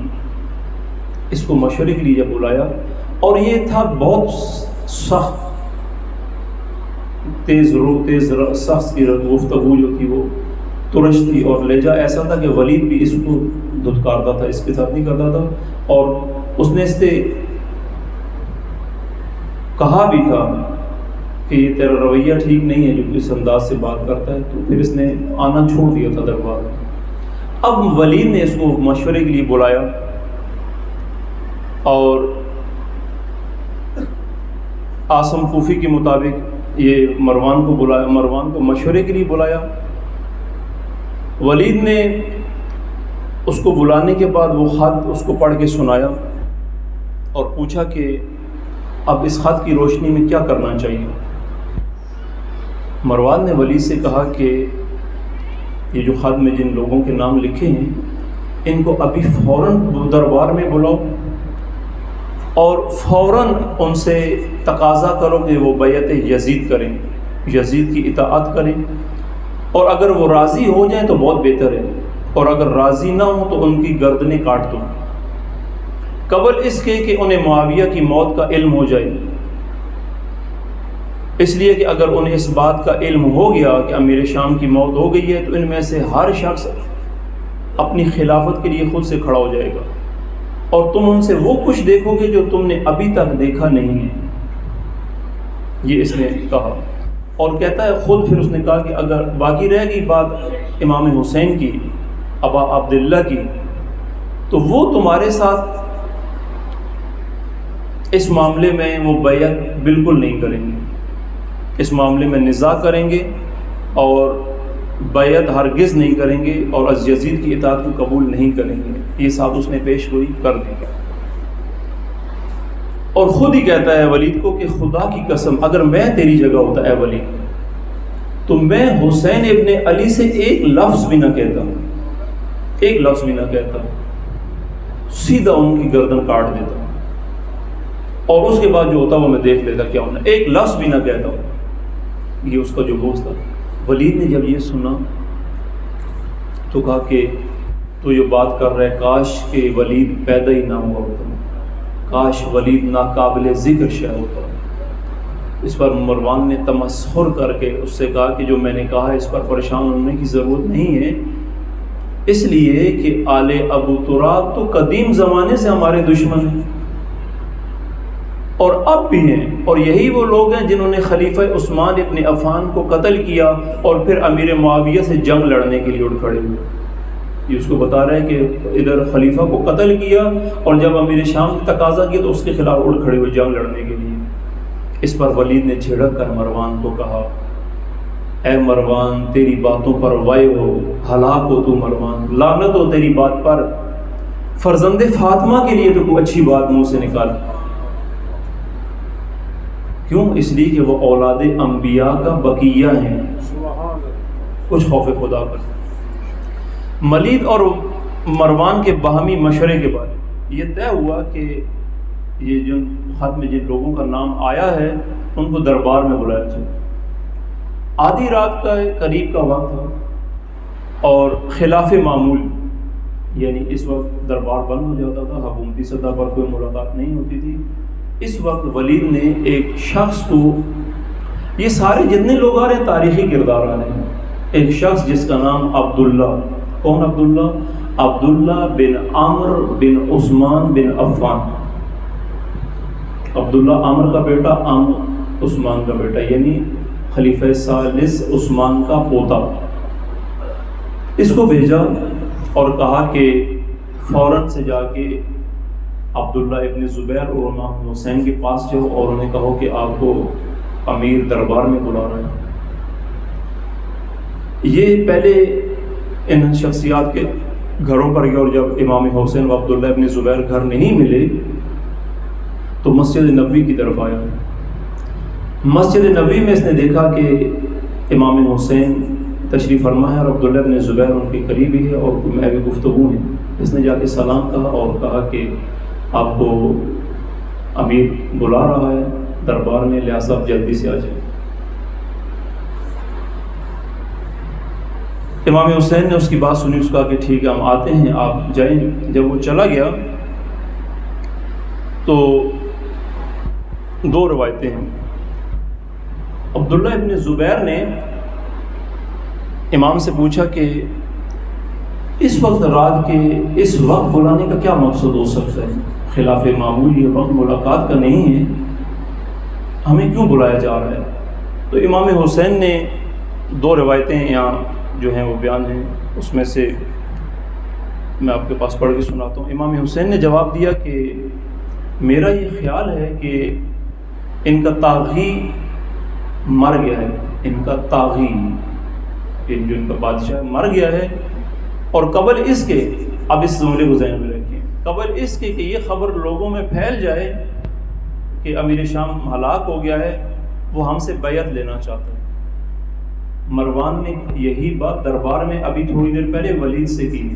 اس کو مشورے کے لیے جب بلایا، اور یہ تھا بہت سخت، تیز سخت کی گفتگو جو تھی وہ ترش تھی، اور لہجہ ایسا تھا کہ ولید بھی اس کو دھتکارتا تھا، اس کے ساتھ نہیں کرتا تھا، اور اس نے اس سے کہا بھی تھا کہ یہ تیرا رویہ ٹھیک نہیں ہے جو اس انداز سے بات کرتا ہے، تو پھر اس نے آنا چھوڑ دیا تھا دربار میں۔ اب ولید نے اس کو مشورے کے لیے بلایا، اور عاصم کوفی کے مطابق یہ مروان کو مشورے کے لیے بلایا۔ ولید نے اس کو بلانے کے بعد وہ خط اس کو پڑھ کے سنایا اور پوچھا کہ اب اس خط کی روشنی میں کیا کرنا چاہیے۔ مروان نے ولید سے کہا کہ یہ جو خط میں جن لوگوں کے نام لکھے ہیں ان کو ابھی فوراً دربار میں بلاؤ، اور فوراً ان سے تقاضا کرو کہ وہ بیعت یزید کریں، یزید کی اطاعت کریں، اور اگر وہ راضی ہو جائیں تو بہت بہتر ہے، اور اگر راضی نہ ہوں تو ان کی گردنیں کاٹ دو، قبل اس کے کہ انہیں معاویہ کی موت کا علم ہو جائے۔ اس لیے کہ اگر انہیں اس بات کا علم ہو گیا کہ امیر شام کی موت ہو گئی ہے تو ان میں سے ہر شخص اپنی خلافت کے لیے خود سے کھڑا ہو جائے گا، اور تم ان سے وہ کچھ دیکھو گے جو تم نے ابھی تک دیکھا نہیں ہے۔ یہ اس نے کہا، اور کہتا ہے خود پھر اس نے کہا کہ اگر باقی رہ گئی بات امام حسین کی، ابا عبداللہ کی، تو وہ تمہارے ساتھ اس معاملے میں وہ بیعت بالکل نہیں کریں گے، اس معاملے میں نزاع کریں گے اور بیعت ہرگز نہیں کریں گے، اور از یزید کی اطاعت کو قبول نہیں کریں گے۔ یہ صاحب اس نے پیش گوئی کر دی، اور خود ہی کہتا ہے ولید کو کہ خدا کی قسم اگر میں تیری جگہ ہوتا اے ولید تو میں حسین ابن علی سے ایک لفظ بھی نہ کہتا، ایک لفظ بھی نہ کہتا، سیدھا ان کی گردن کاٹ دیتا، اور اس کے بعد جو ہوتا وہ میں دیکھ لیتا کیا ہونا، ایک لفظ بھی نہ کہتا۔ یہ اس کا جو بوجھ تھا۔ ولید نے جب یہ سنا تو کہا کہ تو یہ بات کر رہا ہے کاش کہ ولید پیدا ہی نہ ہوا ہوتا، کاش ولید ناقابل ذکر شے ہوتا۔ اس پر مروان نے تمسخر کر کے اس سے کہا کہ جو میں نے کہا اس پر پریشان ہونے کی ضرورت نہیں ہے، اس لیے کہ آل ابو تراب تو قدیم زمانے سے ہمارے دشمن ہیں اور اب بھی ہیں، اور یہی وہ لوگ ہیں جنہوں نے خلیفہ عثمان ابن عفان کو قتل کیا اور پھر امیر معاویہ سے جنگ لڑنے کے لیے اٹھ کھڑے ہوئے۔ یہ اس کو بتا رہا ہے کہ ادھر خلیفہ کو قتل کیا اور جب امیر شام نے تقاضا کیا تو اس کے خلاف اٹھ کھڑے ہوئے جنگ لڑنے کے لیے۔ اس پر ولید نے جھڑک کر مروان کو کہا، اے مروان تیری باتوں پر وائے ہو، ہلاک ہو تو مروان، لعنت ہو تیری بات پر، فرزند فاطمہ کے لیے تو کوئی اچھی بات منہ سے نکال۔ کیوں؟ اس لیے کہ وہ اولاد انبیاء کا بقیہ ہیں، کچھ خوف خدا پر۔ ملید اور مروان کے باہمی مشورے کے بعد یہ طے ہوا کہ یہ جو خط میں جن لوگوں کا نام آیا ہے ان کو دربار میں بلایا جائے۔ آدھی رات کا قریب کا وقت تھا اور خلاف معمول، یعنی اس وقت دربار بند ہو جاتا تھا، حکومتی سطح پر کوئی ملاقات نہیں ہوتی تھی۔ اس وقت ولید نے ایک شخص کو، یہ سارے جتنے لوگ آ رہے ہیں تاریخی کردار آ رہے ہیں، ایک شخص جس کا نام عبداللہ، کون عبداللہ؟ عبداللہ بن عمر بن عثمان بن عفان، عبداللہ عمر کا بیٹا، عمر عثمان کا بیٹا، یعنی خلیفہ ثالث عثمان کا پوتا، اس کو بھیجا اور کہا کہ فوراً سے جا کے عبداللہ ابن زبیر اور امام حسین کے پاس جاؤ اور انہیں کہو کہ آپ کو امیر دربار میں بلا رہا ہے۔ یہ پہلے ان شخصیات کے گھروں پر گیا اور جب امام حسین و عبداللہ ابن زبیر گھر نہیں ملے تو مسجد نبوی کی طرف آیا۔ مسجد نبوی میں اس نے دیکھا کہ امام حسین تشریف فرما ہے اور عبداللہ ابن زبیر ان کے قریبی ہے اور میں بھی گفتگو ہیں۔ اس نے جا کے سلام کہا اور کہا کہ آپ کو امیر بلا رہا ہے دربار میں، لہٰذا آپ جلدی سے آ جائیں۔ امام حسین نے اس کی بات سنی، اس کا کہ ٹھیک ہے ہم آتے ہیں، آپ جائیں۔ جب وہ چلا گیا تو دو روایتیں ہیں۔ عبداللہ ابن زبیر نے امام سے پوچھا کہ اس وقت رات کے اس وقت بلانے کا کیا مقصد ہو سکتا ہے؟ خلاف معمول یہ وقت ملاقات کا نہیں ہے، ہمیں کیوں بلایا جا رہا ہے؟ تو امام حسین نے دو روایتیں یہاں جو ہیں وہ بیان ہیں، اس میں سے میں آپ کے پاس پڑھ کے سناتا ہوں۔ امام حسین نے جواب دیا کہ میرا یہ خیال ہے کہ ان کا طاغی مر گیا ہے، ان کا طاغی جو ان کا بادشاہ مر گیا ہے، اور قبل اس کے، اب اس جملے کو ذہن میں رکھیں، قبل اس کے کہ یہ خبر لوگوں میں پھیل جائے کہ امیر شام ہلاک ہو گیا ہے، وہ ہم سے بیعت لینا چاہتا ہے۔ مروان نے یہی بات دربار میں ابھی تھوڑی دیر پہلے ولید سے کی،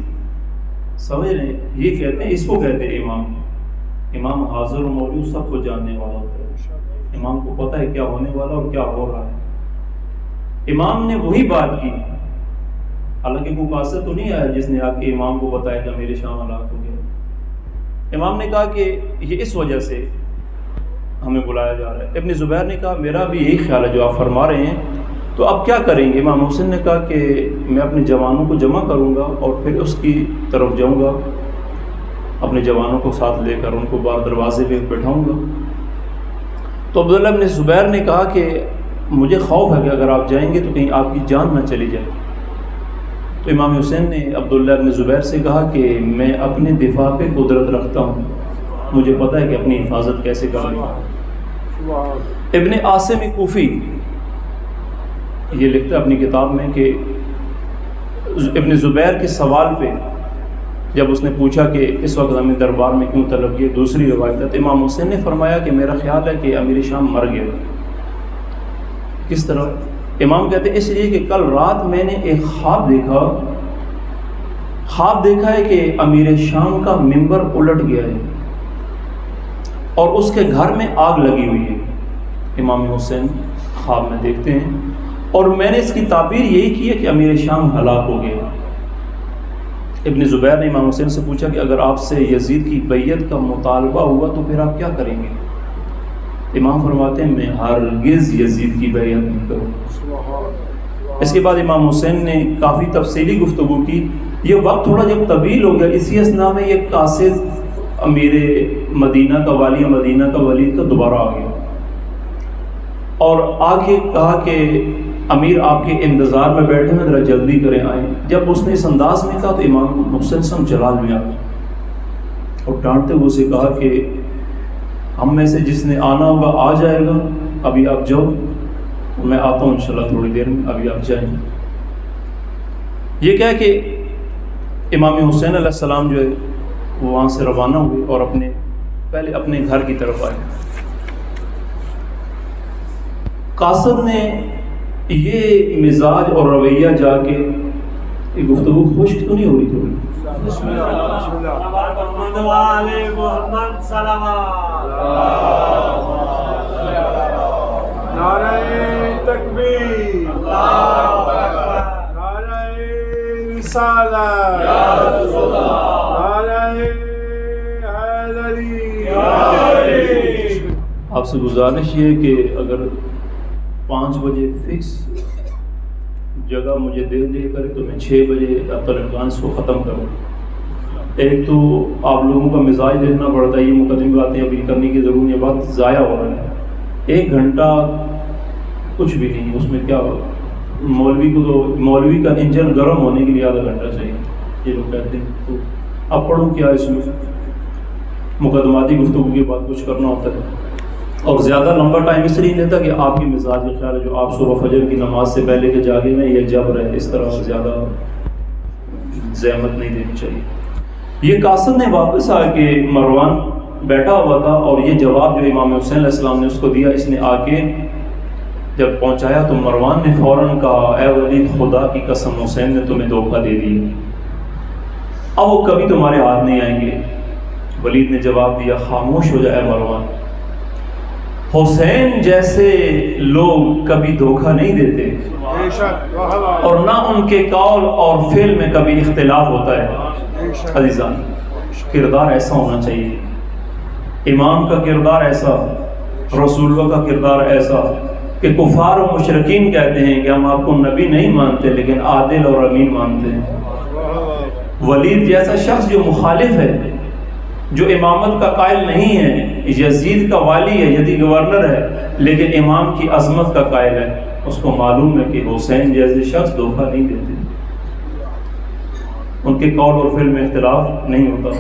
سمجھ رہے ہیں؟ یہ کہتے ہیں، اس کو کہتے ہیں امام حاضر و موجود، سب کو جاننے والا ہوتا ہے، امام کو پتہ ہے کیا ہونے والا اور کیا ہو رہا ہے۔ امام نے وہی بات کی، حالانکہ کوئی قاصد تو نہیں آیا جس نے آ کے امام کو بتایا کہ میرے شام ہلاک ہو گیا۔ امام نے کہا کہ یہ اس وجہ سے ہمیں بلایا جا رہا ہے۔ ابن زبیر نے کہا میرا بھی یہی خیال ہے جو آپ فرما رہے ہیں، تو اب کیا کریں گے؟ امام حسین نے کہا کہ میں اپنے جوانوں کو جمع کروں گا اور پھر اس کی طرف جاؤں گا، اپنے جوانوں کو ساتھ لے کر ان کو باہر دروازے پہ بٹھاؤں گا۔ تو عبداللہ ابن زبیر نے کہا کہ مجھے خوف ہے کہ اگر آپ جائیں گے تو کہیں آپ کی جان نہ چلی جائے۔ تو امام حسین نے عبداللہ ابن زبیر سے کہا کہ میں اپنے دفاع پہ قدرت رکھتا ہوں، مجھے پتہ ہے کہ اپنی حفاظت کیسے کرنی ہے۔ ابن عاصم کوفی یہ لکھتا ہے اپنی کتاب میں کہ ابن زبیر کے سوال پہ جب اس نے پوچھا کہ اس وقت ہمیں دربار میں کیوں طلب کیا، دوسری روایت ہے، تو امام حسین نے فرمایا کہ میرا خیال ہے کہ امیر شام مر گیا۔ کس طرح؟ امام کہتے ہیں اس لیے کہ کل رات میں نے ایک خواب دیکھا ہے کہ امیر شام کا منبر الٹ گیا ہے اور اس کے گھر میں آگ لگی ہوئی ہے۔ امام حسین خواب میں دیکھتے ہیں اور میں نے اس کی تعبیر یہی کی ہے کہ امیر شام ہلاک ہو گیا۔ ابن زبیر نے امام حسین سے پوچھا کہ اگر آپ سے یزید کی بیعت کا مطالبہ ہوا تو پھر آپ کیا کریں گے؟ امام فرماتے ہیں میں ہرگز یزید کی بیعت نہیں کروں۔ اس کے بعد امام حسین نے کافی تفصیلی گفتگو کی۔ یہ وقت تھوڑا جب طویل ہو گیا، اسی اثناء میں یہ قاصد امیر مدینہ کا والی مدینہ کا ولید کا دوبارہ آ گیا اور آ کے کہا کہ امیر آپ کے انتظار میں بیٹھے ہیں، ذرا جلدی کریں آئیں۔ جب اس نے اس انداز میں کہا تو امام حسین سم جلال میں آ گیا اور ڈانٹتے ہوئے اسے کہا کہ ہم میں سے جس نے آنا ہوگا آ جائے گا، ابھی آپ جاؤ، میں آتا ہوں انشاءاللہ تھوڑی دیر میں، ابھی آپ جائیں۔ یہ کہہ کہ امام حسین علیہ السلام جو ہے وہ وہاں سے روانہ ہوئے اور پہلے اپنے گھر کی طرف آئے۔ قاصد نے یہ مزاج اور رویہ جا کے یہ گفتگو خشک تو نہیں ہو رہی تھوڑی؟ بسم اللہ محمد صلوات نعرہ تکبیر نعرہ رسالت نعرہ حیدری. آپ سے گزارش یہ ہے کہ اگر 5 بجے فکس جگہ مجھے دے کرے تو میں 6 بجے اپنے امکان کو ختم کروں. ایک تو آپ لوگوں کا مزاج دیکھنا پڑتا ہے، یہ مقدمی باتیں ابھی کرنے کی ضرورت ہے، وقت ضائع ہو رہا ہے. 1 گھنٹہ کچھ بھی نہیں، اس میں کیا مولوی کا انجن گرم ہونے کے لیے آدھا گھنٹہ چاہیے، یہ لوگ کہتے ہیں. تو اب پڑھوں کیا اس میں، مقدماتی گفتگو کے بعد کچھ کرنا ہوتا ہے، اور زیادہ لمبا ٹائم اس لیے نہیں لیتا کہ آپ کی مزاج کا خیال ہے جو آپ صبح فجر کی نماز سے پہلے کے جاگے میں یہ جبر ہے، اس طرح زیادہ زحمت نہیں دینی چاہیے. یہ قاصد نے واپس آ کے مروان بیٹھا ہوا تھا، اور یہ جواب جو امام حسین علیہ السلام نے اس کو دیا، اس نے آ کے جب پہنچایا تو مروان نے فوراً کہا اے ولید خدا کی قسم حسین نے تمہیں دھوکہ دے دیا، اب وہ کبھی تمہارے ہاتھ نہیں آئیں گے. ولید نے جواب دیا خاموش ہو جائے مروان، حسین جیسے لوگ کبھی دھوکہ نہیں دیتے اور نہ ان کے قول اور فعل میں کبھی اختلاف ہوتا ہے. عزیزان، کردار ایسا ہونا چاہیے، امام کا کردار ایسا، رسول اللہ کا کردار ایسا کہ کفار و مشرکین کہتے ہیں کہ ہم آپ کو نبی نہیں مانتے لیکن عادل اور امین مانتے ہیں. ولید جیسا شخص جو مخالف ہے، جو امامت کا قائل نہیں ہے، یزید کا والی ہے، یزید گورنر ہے، لیکن امام کی عظمت کا قائل ہے، اس کو معلوم ہے کہ حسین جیسے شخص دھوکہ نہیں دیتے، ان کے قول اور فعل میں اختلاف نہیں ہوتا.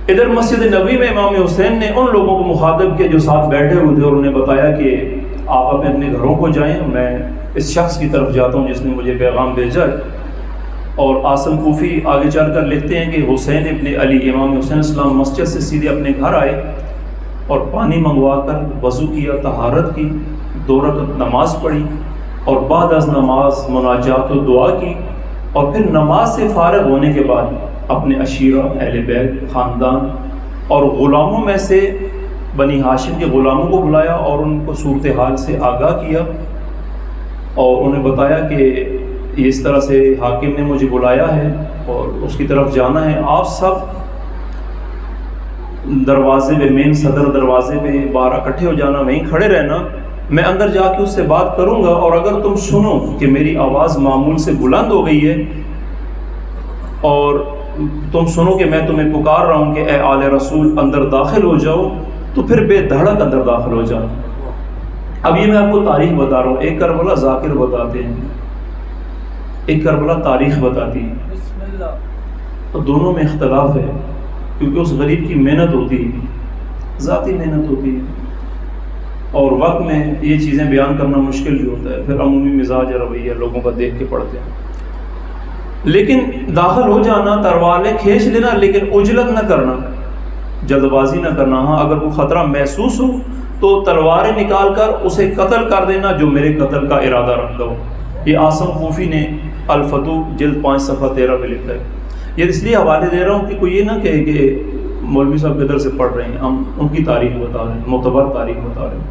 ادھر مسجد نبوی میں امام حسین نے ان لوگوں کو مخاطب کیا جو ساتھ بیٹھے ہوئے تھے، اور انہیں بتایا کہ آپ اپنے گھروں کو جائیں، میں اس شخص کی طرف جاتا ہوں جس نے مجھے پیغام بھیجا ہے. اور عاصم کوفی آگے چل کر لکھتے ہیں کہ حسین ابن علی امام حسین السلام مسجد سے سیدھے اپنے گھر آئے اور پانی منگوا کر وضو کیا، طہارت کی، 2 رکعت نماز پڑھی، اور بعد از نماز مناجات و دعا کی، اور پھر نماز سے فارغ ہونے کے بعد اپنے عشیرہ، اہل بیت، خاندان اور غلاموں میں سے بنی ہاشم کے غلاموں کو بلایا اور ان کو صورتحال سے آگاہ کیا، اور انہیں بتایا کہ اس طرح سے حاکم نے مجھے بلایا ہے اور اس کی طرف جانا ہے، آپ سب دروازے پہ، مین صدر دروازے پہ باہر اکٹھے ہو جانا، وہیں کھڑے رہنا، میں اندر جا کے اس سے بات کروں گا، اور اگر تم سنو کہ میری آواز معمول سے بلند ہو گئی ہے اور تم سنو کہ میں تمہیں پکار رہا ہوں کہ اے آل رسول اندر داخل ہو جاؤ، تو پھر بے دھڑک اندر داخل ہو جاؤ. اب یہ میں آپ کو تاریخ بتا رہا ہوں، ایک کربلا ذاکر بتاتے ہیں، ایک کربلا تاریخ بتاتی ہے، تو دونوں میں اختلاف ہے، کیونکہ اس غریب کی محنت ہوتی ہے، ذاتی محنت ہوتی ہے، اور وقت میں یہ چیزیں بیان کرنا مشکل بھی ہوتا ہے، پھر عمومی مزاج اور رویہ لوگوں کا دیکھ کے پڑھتے ہیں. لیکن داخل ہو جانا، تروالیں کھینچ لینا، لیکن عجلت نہ کرنا، جلد بازی نہ کرنا. ہاں اگر کوئی خطرہ محسوس ہو تو تلواریں نکال کر اسے قتل کر دینا جو میرے قتل کا ارادہ رکھتا ہو. یہ عاصم کوفی نے الفتوح جلد 5 صفحہ 13 میں لکھا ہے. یہ اس لیے حوالے دے رہا ہوں کہ کوئی یہ نہ کہے کہ مولوی صاحب کدھر سے پڑھ رہے ہیں، ہم ان کی تاریخ بتا رہے ہیں، معتبر تاریخ بتا رہے ہیں.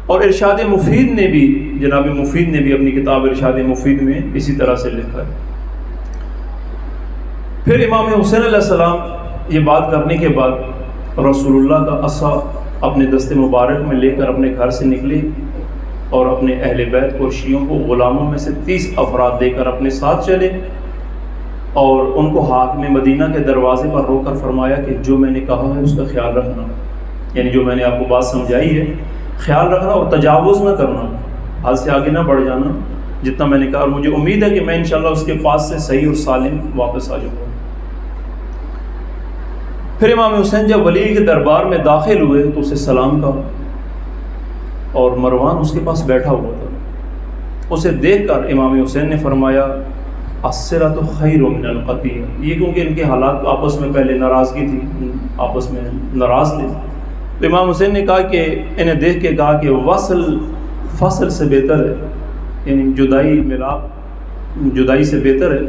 اور ارشاد مفید نے بھی، جناب مفید نے بھی اپنی کتاب ارشاد مفید میں اسی طرح سے لکھا ہے. پھر امام حسین علیہ السلام یہ بات کرنے کے بعد رسول اللہ کا عصا اپنے دست مبارک میں لے کر اپنے گھر سے نکلے اور اپنے اہل بیت کو، شیعوں کو، غلاموں میں سے 30 افراد دے کر اپنے ساتھ چلے، اور ان کو حاکم مدینہ کے دروازے پر روک کر فرمایا کہ جو میں نے کہا ہے اس کا خیال رکھنا، یعنی جو میں نے آپ کو بات سمجھائی ہے خیال رکھنا اور تجاوز نہ کرنا، حد سے آگے نہ بڑھ جانا جتنا میں نے کہا. اور مجھے امید ہے کہ میں انشاءاللہ اس کے پاس سے صحیح اور سالم واپس آ جاؤں گا. پھر امام حسین جب ولی کے دربار میں داخل ہوئے تو اسے سلام کہا، اور مروان اس کے پاس بیٹھا ہوا تھا. اسے دیکھ کر امام حسین نے فرمایا الصلۃ خیر من القطیع. یہ کیونکہ ان کے حالات آپس میں پہلے ناراضگی تھی، آپس میں ناراض تھے، تو امام حسین نے کہا کہ انہیں دیکھ کے کہا کہ وصل فصل سے بہتر ہے، یعنی جدائی سے بہتر ہے،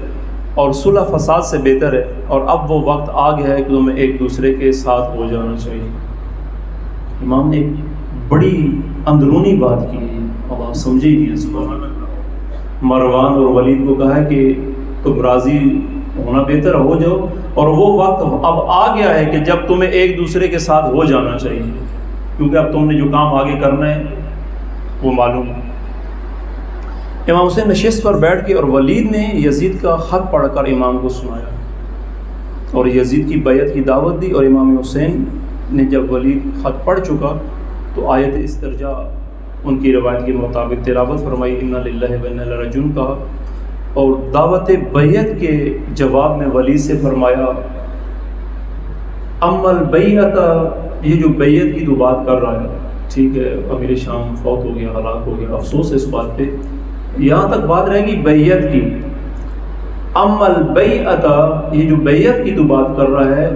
اور صلح فساد سے بہتر ہے، اور اب وہ وقت آ گیا ہے کہ تمہیں ایک دوسرے کے ساتھ ہو جانا چاہیے۔ امام نے ایک بڑی اندرونی بات کی ہے، اب آپ سمجھے ہی نہیں اس کو۔ مروان اور ولید کو کہا ہے کہ تم راضی ہونا بہتر ہو جاؤ، اور وہ وقت اب آ گیا ہے کہ جب تمہیں ایک دوسرے کے ساتھ ہو جانا چاہیے، کیونکہ اب تم نے جو کام آگے کرنا ہے وہ معلوم ہے۔ امام حسین نشست پر بیٹھ کے اور ولید نے یزید کا خط پڑھ کر امام کو سنایا اور یزید کی بیعت کی دعوت دی، اور امام حسین نے جب ولید خط پڑھ چکا تو آیت استرجاع ان کی روایت کے مطابق تلاوت فرمائی، انا للہ و انا الیہ راجعون کہا، اور دعوت بیعت کے جواب میں ولید سے فرمایا اما البیعۃ، یہ جو بیعت کی تو بات کر رہا ہے، ٹھیک ہے امیر شام فوت ہو گیا، ہلاک ہو گیا، افسوس ہے اس بات پہ، یہاں تک بات رہے گی بیعت کی۔ اما البیعۃ، یہ جو بیعت کی تو بات کر رہا ہے،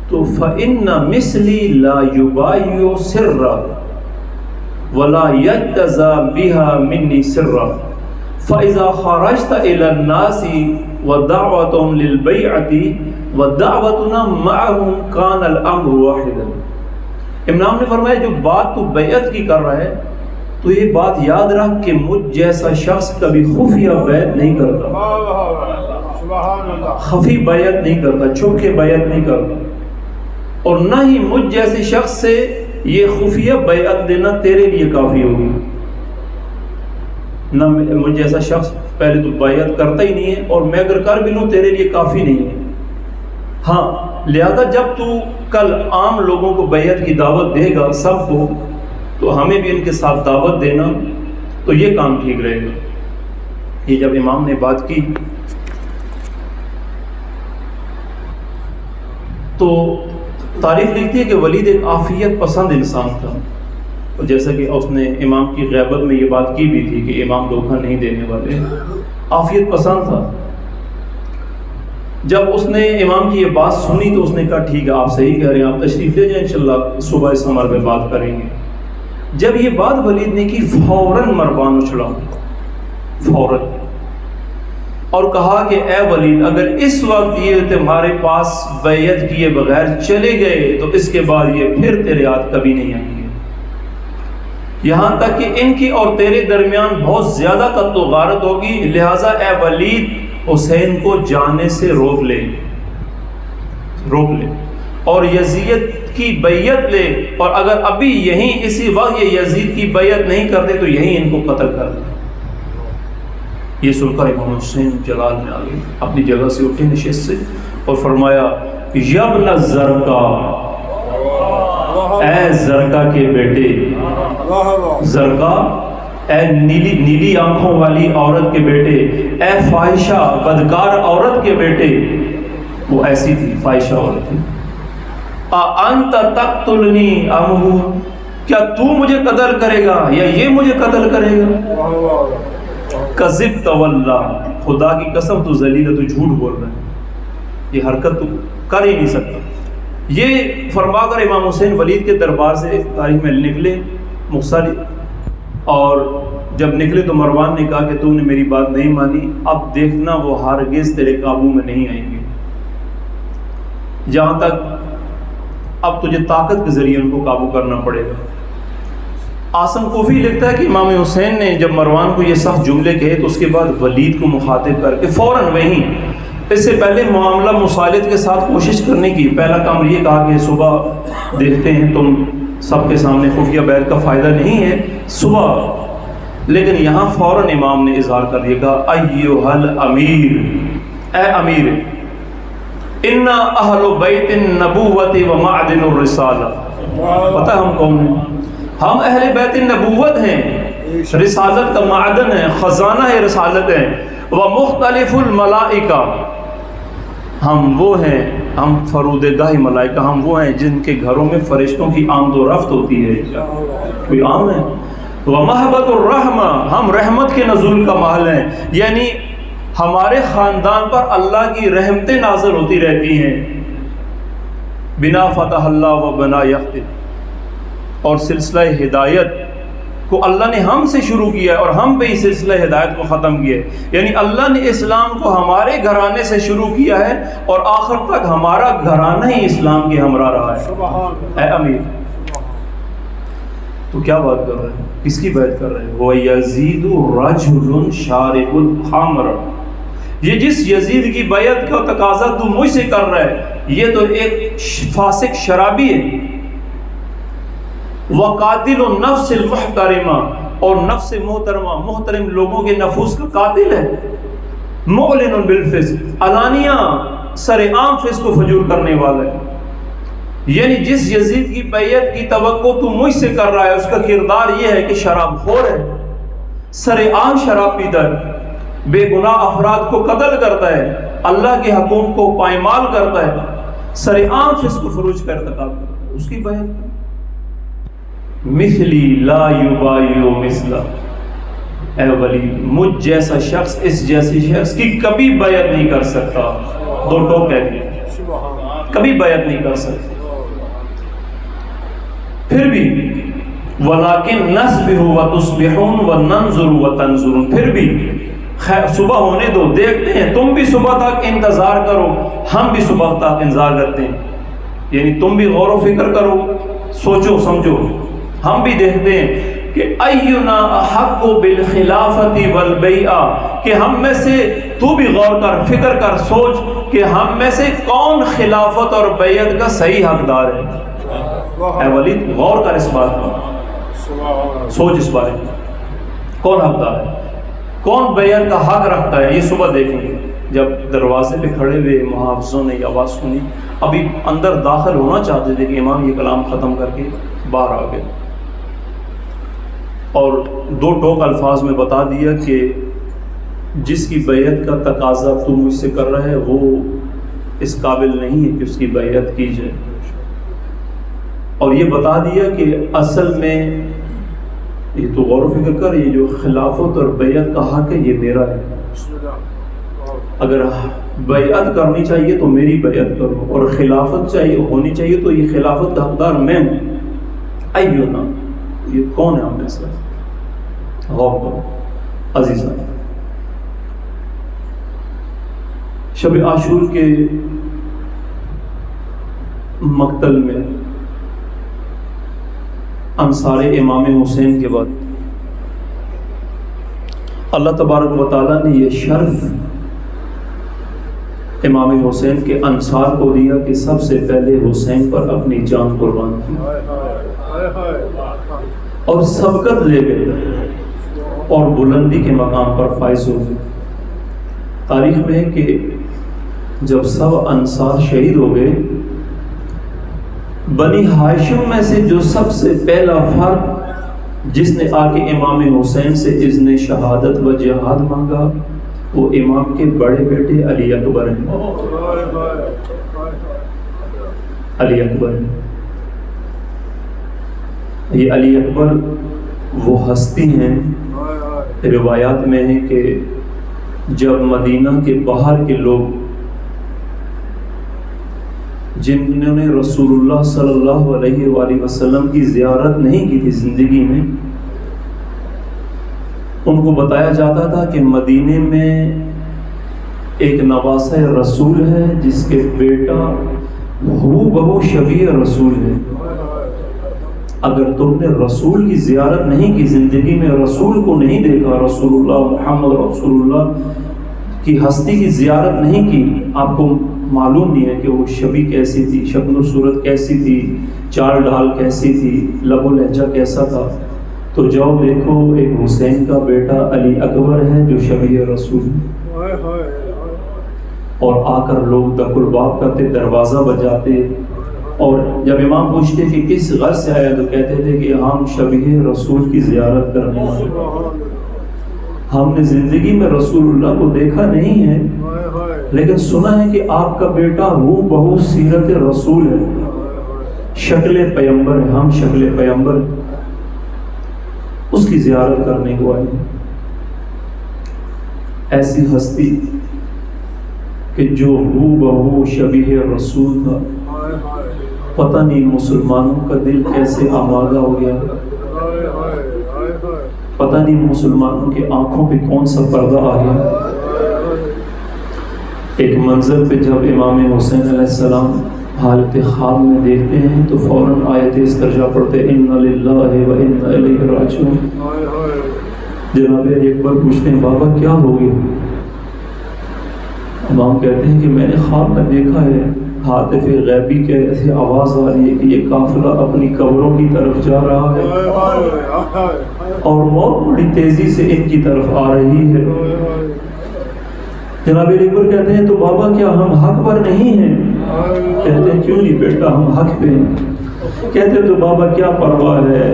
تو فإن مثلی لا یبایع سرا ولا یجتزا بها منی سرا فإذا خرجت إلى الناس ودعوتهم للبيعة ودعوتنا معهم كان الأمر واحدا۔ امام نے فرمایا جو بات تو بیعت کی کر رہا ہے تو یہ بات یاد رکھ کہ مجھ جیسا شخص کبھی خفیہ بیعت نہیں کرتا، خفی بیعت نہیں کرتا، چھپ کے بیعت نہیں کرتا، اور نہ ہی مجھ جیسے شخص سے یہ خفیہ بیعت دینا تیرے لیے کافی ہوگی، نہ مجھ جیسا شخص پہلے تو بیعت کرتا ہی نہیں ہے، اور میں اگر کر بھی لوں تیرے لیے کافی نہیں ہے۔ ہاں لہذا جب تو کل عام لوگوں کو بیعت کی دعوت دے گا سب کو، تو ہمیں بھی ان کے ساتھ دعوت دینا، تو یہ کام ٹھیک رہے گا۔ یہ جب امام نے بات کی تو تاریخ لکھتی ہے کہ ولید ایک عافیت پسند انسان تھا، اور جیسا کہ اس نے امام کی غیبت میں یہ بات کی بھی تھی کہ امام دھوکہ نہیں دینے والے، عافیت پسند تھا۔ جب اس نے امام کی یہ بات سنی تو اس نے کہا ٹھیک ہے آپ صحیح کہہ رہے ہیں، آپ تشریف لے جائیں، انشاءاللہ صبح اس عمر میں بات کریں گے۔ جب یہ بات ولید نے کی فوراً مروان اچھڑا، فوراً، اور کہا کہ اے ولید اگر اس وقت یہ تمہارے پاس بیعت کیے بغیر چلے گئے تو اس کے بعد یہ پھر تیرے ہاتھ کبھی نہیں آئیں گے، یہاں تک کہ ان کی اور تیرے درمیان بہت زیادہ قتل و غارت ہوگی، لہٰذا اے ولید حسین کو جانے سے روک لے، اور یزید کی بیعت لے، اور اگر ابھی یہیں اسی وقت یہ یزید کی بیعت نہیں کرتے تو یہیں ان کو قتل کر دیں۔ یہ سن کر امام حسین جلال میں آ گئے، اپنی جگہ سے اٹھے نشست سے، اور فرمایا یبن الزرقا، اے زرقا کے بیٹے، زرقا اے نیلی آنکھوں والی عورت کے بیٹے، اے فاحشہ بدکار عورت کے بیٹے، وہ ایسی تھی فاحشہ عورت تھی، انت تقتلنی ام هو، کیا تو مجھے قتل کرے گا یا یہ مجھے قتل کرے گا؟ کذبت واللہ، خدا کی قسم تو ذلیل ہے، تو جھوٹ بول رہا ہے، یہ حرکت تو کر ہی نہیں سکتا۔ یہ فرما کر امام حسین ولید کے دربار سے تاریخ میں نکلے مختصر، اور جب نکلے تو مروان نے کہا کہ تو نے میری بات نہیں مانی، اب دیکھنا وہ ہرگز تیرے قابو میں نہیں آئیں گے، جہاں تک اب تجھے طاقت کے ذریعے ان کو قابو کرنا پڑے گا۔ عاصم کوفی لکھتا ہے کہ امام حسین نے جب مروان کو یہ سخت جملے کہے تو اس کے بعد ولید کو مخاطب کر کے فوراً وہیں، اس سے پہلے معاملہ مصالحت کے ساتھ کوشش کرنے کی، پہلا کام یہ کہا کہ صبح دیکھتے ہیں، تم سب کے سامنے خفیہ بیعت کا فائدہ نہیں ہے صبح، لیکن یہاں فوراً امام نے اظہار کر دیا، کہا ایھا الامیر، اے امیر، انا اہل بیت النبوۃ و معدن الرسالہ، پتہ ہم کون ہیں؟ ہم اہل بیت النبوت ہیں، رسالت کا معدن ہے، خزانہ رسالت ہے، ومختلف الملائکہ، ہم وہ ہیں، ہم فرود گاہ ملائکہ، ہم وہ ہیں جن کے گھروں میں فرشتوں کی آمد و رفت ہوتی ہے، کوئی عام ہے، ومحبت الرحمہ، ہم رحمت کے نزول کا محل ہیں، یعنی ہمارے خاندان پر اللہ کی رحمتیں نازل ہوتی رہتی ہیں، بنا فتح اللہ و بنا یختم، اور سلسلہ ہدایت کو اللہ نے ہم سے شروع کیا ہے اور ہم پہ ہی سلسلہ ہدایت کو ختم کیا ہے. یعنی اللہ نے اسلام کو ہمارے گھرانے سے شروع کیا ہے اور آخر تک ہمارا گھرانہ ہی اسلام کے ہمراہ رہا ہے. اے امیر، تو کیا بات کر رہے ہیں؟ کس کی بات کر رہے ہیں؟ وَيَزِيدُ رَجُلٌ شَارِبُ الْخَمْرَ، یہ جس یزید کی بیعت کا تقاضا تو مجھ سے کر رہا ہے، یہ تو ایک فاسق شرابی ہے. وَقَاتِلُ النَّفْسِ الْمُحْتَرِمَةِ، اور نفس محترمہ محترم لوگوں کے نفوس کا قاتل ہے. مُعْلِنٌ بِالْفِسْقِ، علانیہ سر عام فسق و فجور کرنے والا ہے. یعنی جس یزید کی بیعت کی توقع تو مجھ سے کر رہا ہے، اس کا کردار یہ ہے کہ شراب خور ہے، سر عام شراب پیتا ہے، بے گناہ افراد کو قتل کرتا ہے، اللہ کے حکم کو پائمال کرتا ہے، سر عام فسق و فروج کا ارتکاب کرتا ہے. اس کی بیعت مثلی لا یبایع مثلا، اے ولی مجھ جیسا شخص اس جیسے شخص کی کبھی بیعت نہیں کر سکتا. دو ٹوک کہہ دیا، کبھی بیعت نہیں کر سکتا. پھر بھی وَلَكِنْ نَصْبِحُ وَتُصْبِحُونَ وَنَنْظُرُ وَتَنْظُرُونَ، پھر بھی صبح ہونے دو، دیکھتے ہیں، تم بھی صبح تک انتظار کرو، ہم بھی صبح تک انتظار کرتے ہیں. یعنی تم بھی غور و فکر کرو، سوچو سمجھو، ہم بھی دیکھتے ہیں کہ اینا احق بالخلافت والبیعہ، کہ ہم میں سے، تو بھی غور کر، فکر کر، سوچ کہ ہم میں سے کون خلافت اور بیعت کا صحیح حقدار ہے. اے ولید غور کر اس بات پر، سوچ اس بارے میں، کون حقدار ہے، کون بیعت کا حق رکھتا ہے. یہ صبح دیکھیں گے. جب دروازے پہ کھڑے ہوئے محافظوں نے یہ آواز سنی، ابھی اندر داخل ہونا چاہتے تھے کہ امام یہ کلام ختم کر کے باہر آ گئے، اور دو ٹوک الفاظ میں بتا دیا کہ جس کی بیعت کا تقاضا تو مجھ سے کر رہا ہے وہ اس قابل نہیں ہے کہ اس کی بیعت کی جائے. اور یہ بتا دیا کہ اصل میں یہ تو غور و فکر کر، یہ جو خلافت اور بیعت کا حق ہے یہ میرا ہے. اگر بیعت کرنی چاہیے تو میری بیعت کرو، اور خلافت چاہیے ہونی چاہیے تو یہ خلافت کا حقدار میں ہوں. ایونا، یہ کون ہے ہم میں سے؟ غور کرو عزیزان. شب عاشور کے مقتل میں انصار امام حسین کے بعد اللہ تبارک و تعالیٰ نے یہ شرف امام حسین کے انصار کو دیا کہ سب سے پہلے حسین پر اپنی جان قربان کی اور سبقت لے گئے اور بلندی کے مقام پر فائز ہو گئے. تاریخ میں ہے کہ جب سب انصار شہید ہو گئے، بنی ہاشم میں سے جو سب سے پہلا فرد جس نے آ کے امام حسین سے اذن شہادت و جہاد مانگا وہ امام کے بڑے بیٹے علی اکبر ہیں. علی اکبر ہیں. یہ علی اکبر وہ ہستی ہیں، روایات میں ہے کہ جب مدینہ کے باہر کے لوگ جنہوں نے رسول اللہ صلی اللہ علیہ وآلہ وسلم کی زیارت نہیں کی تھی زندگی میں، ان کو بتایا جاتا تھا کہ مدینے میں ایک نواسہ رسول ہے جس کے بیٹا ہو بہو شبیہ رسول ہے. اگر تم نے رسول کی زیارت نہیں کی، زندگی میں رسول کو نہیں دیکھا، رسول اللہ محمد رسول اللہ کی ہستی کی زیارت نہیں کی، آپ کو معلوم نہیں ہے کہ وہ شبی کیسی تھی، شکل و صورت کیسی تھی، چال ڈھال کیسی تھی، لب و لہجہ کیسا تھا، تو جاؤ دیکھو ایک حسین کا بیٹا علی اکبر ہے جو شبیہ رسول ہے. اور آ کر لوگ دق الباب کرتے، دروازہ بجاتے، اور جب امام پوچھتے کہ کس غرض سے آیا تو کہتے تھے کہ ہم شبیہ رسول کی زیارت کرنے والے، ہم نے زندگی میں رسول اللہ کو دیکھا نہیں ہے لیکن سنا ہے کہ آپ کا بیٹا ہو بہو سیرت رسول ہے، شکل پیغمبر ہے، ہم شکل پیغمبر اس کی زیارت کرنے کو آئے. ایسی ہستی کہ جو ہو بہو شبیہ رسول تھا، پتہ نہیں مسلمانوں کا دل کیسے آمادہ ہو گیا، پتہ نہیں مسلمانوں کی آنکھوں پہ کون سا پردہ آ گیا۔ ایک منظر پہ جب امام حسین علیہ السلام حالت خواب میں دیکھتے ہیں تو فوراً آیت استرجاع پڑھتے اِنَّ لِلَّهِ وَإِنَّ إِلَيْهِ رَاجِعُونَ۔ جناب علی اکبر پوچھتے ہیں بابا کیا ہو گیا؟ امام کہتے ہیں کہ میں نے خواب میں دیکھا ہے ہاتف غیبی کے ایسی آواز آ رہی ہے کہ یہ قافلہ اپنی قبروں کی طرف جا رہا ہے اور موت بڑی تیزی سے ان کی طرف آ رہی ہے۔ جناب علی اکبر کہتے ہیں تو بابا کیا ہم حق پر نہیں ہیں؟ کہتے ہیں کیوں نہیں بیٹا، ہم حق پہ ہیں۔ کہتے ہیں تو بابا کیا پرواہ ہے،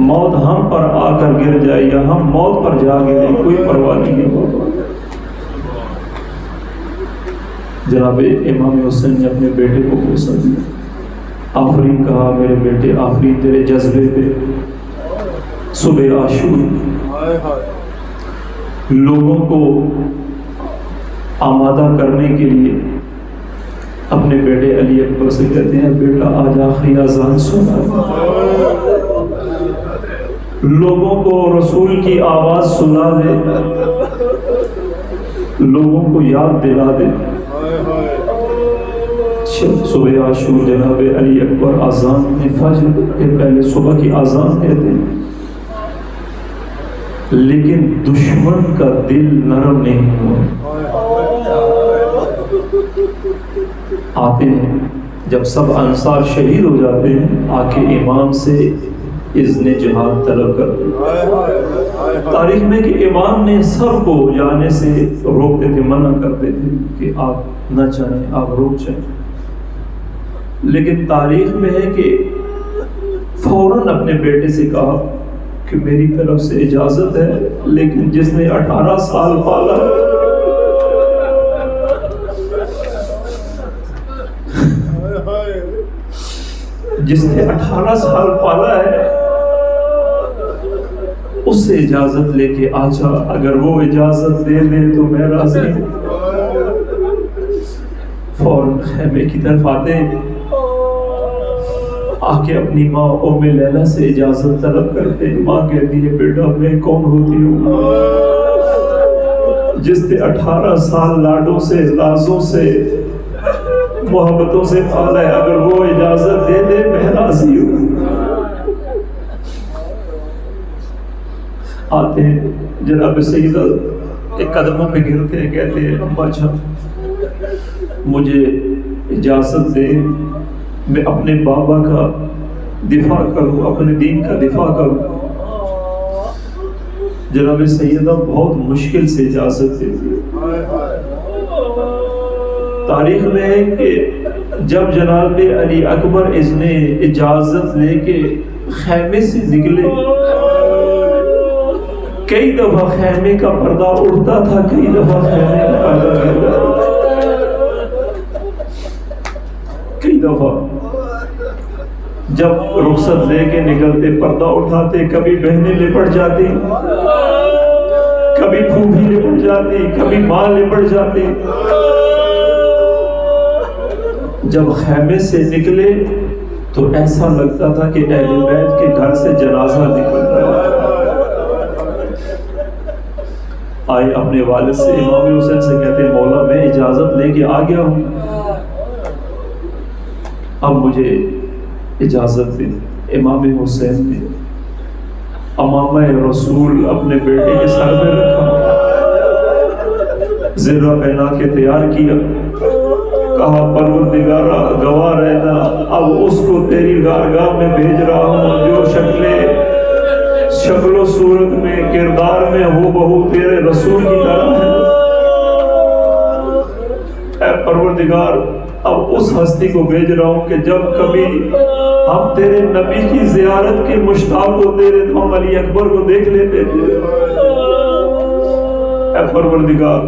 موت ہم پر آ کر گر جائے یا ہم موت پر جا گرے، کوئی پرواہ نہیں ہے بابا۔ جناب امام حسین نے اپنے بیٹے کو بوسہ دیا، آفرین کہا میرے بیٹے، آفرین تیرے جذبے پہ۔ صبح عاشور لوگوں کو آمادہ کرنے کے لیے اپنے بیٹے علی اکبر سے کہتے ہیں بیٹا آج آخری اذان سنا، لوگوں کو رسول کی آواز سنا دے، لوگوں کو یاد دلا دے۔ صبح عاشور جناب علی اکبر اذان میں فجر کے پہلے صبح کی اذان کہتے ہیں، لیکن دشمن کا دل نرم نہیں ہوا۔ آتے ہیں جب سب انصار شہید ہو جاتے ہیں، آ کے امام سے اذن جہاد طلب کرتے ہیں۔ تاریخ میں کہ امام نے سب کو جانے سے روکتے تھے، منع کرتے تھے کہ آپ نہ چاہیں، آپ روک جائیں، لیکن تاریخ میں ہے کہ فوراً اپنے بیٹے سے کہا کہ میری طرف سے اجازت ہے، لیکن جس نے 18 سال پالا جس نے 18 سال پالا ہے اس سے اجازت لے کے آ جا، اگر وہ اجازت دے دے تو میں راضی ہوں۔ فوراً خیمے کی طرف آتے ہیں، آ کے اپنی ماں ام لیلہ سے اجازت طلب کرتے ہیں۔ ماں کہتی ہے بیٹا میں کون ہوتی ہوں جس نے 18 سال لاڈوں سے، لازوں سے، محبتوں سے پالا ہے، اگر وہ اجازت دے دے میں راضی ہوں۔ آتے ہیں جناب سیدہ کے قدموں پہ گرتے ہیں، کہتے ہیں اماں جان مجھے اجازت دے، میں اپنے بابا کا دفاع کروں، اپنے دین کا دفاع کروں۔ جناب سیدہ بہت مشکل سے اجازت دیتی ہے۔ تاریخ میں ہے کہ جب جناب علی اکبر اذن اجازت لے کے خیمے سے نکلے، کئی دفعہ خیمے کا پردہ اڑتا تھا، کئی دفعہ خیمے کا پردہ گرتا تھا، کئی دفعہ جب رخصت لے کے نکلتے پردہ اٹھاتے، کبھی بہنیں لپٹ جاتی، کبھی پھوپھی لپٹ جاتی، کبھی ماں لپٹ جاتی۔ جب خیمے سے نکلے تو ایسا لگتا تھا کہ اہل بیت کے گھر سے جنازہ نکل رہا ہے۔ آئے اپنے والد سے، امام حسین سے کہتے ہیں مولا میں اجازت لے کے آ گیا ہوں، اب مجھے اجازت دے۔ امام حسین نے امامہ رسول اپنے بیٹے کے سر پہ رکھا، زرہ پہنا کے تیار کیا، کہا پروردگارا گواہ رہنا اب اس کو تیری بارگاہ میں بھیج رہا ہوں جو شکل و صورت میں، کردار میں ہو بہو تیرے رسول کی طرح ہے۔ اے پروردگار اب اس ہستی کو بھیج رہا ہوں کہ جب کبھی ہم تیرے نبی کی زیارت کے مشتاق ہوتے رہے تو ہم علی اکبر کو دیکھ لیتے تھے۔ اے پروردگار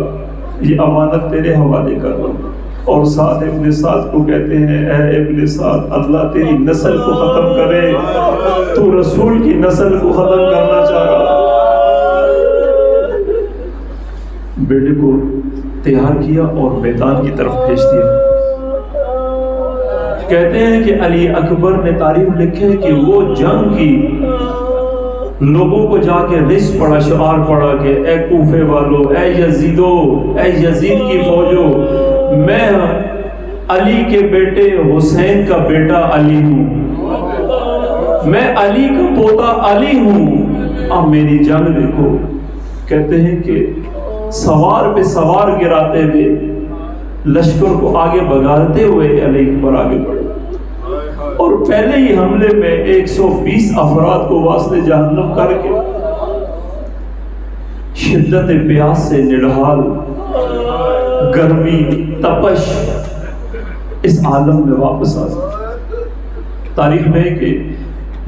یہ امانت تیرے حوالے کر رہا ہوں۔ اور سعد ابن سعد کو کہتے ہیں اے ابن سعد اللہ تیری نسل کو ختم کرے، تو رسول کی نسل کو ختم کرنا چاہ رہا۔ بیٹے کو تیار کیا اور میدان کی طرف بھیج دیا۔ کہتے ہیں کہ علی اکبر نے تاریخ لکھے کہ وہ جنگ کی لوگوں کو جا کے رس پڑا، شعار پڑا کہ اے کوفے والو، اے یزیدو، اے یزید کی فوجو، میں علی کے بیٹے حسین کا بیٹا علی ہوں، میں علی کا پوتا علی ہوں، اب میری جنگ دیکھو۔ کہتے ہیں کہ سوار پہ سوار گراتے ہوئے لشکر کو آگے بگاڑتے ہوئے علی اکبر آگے بڑھے، اور پہلے ہی حملے میں 120 افراد کو واسطے جہنم کر کے شدت پیاس سے نڈھال، گرمی، تپش اس عالم میں واپس آ گئے۔ تاریخ میں کہ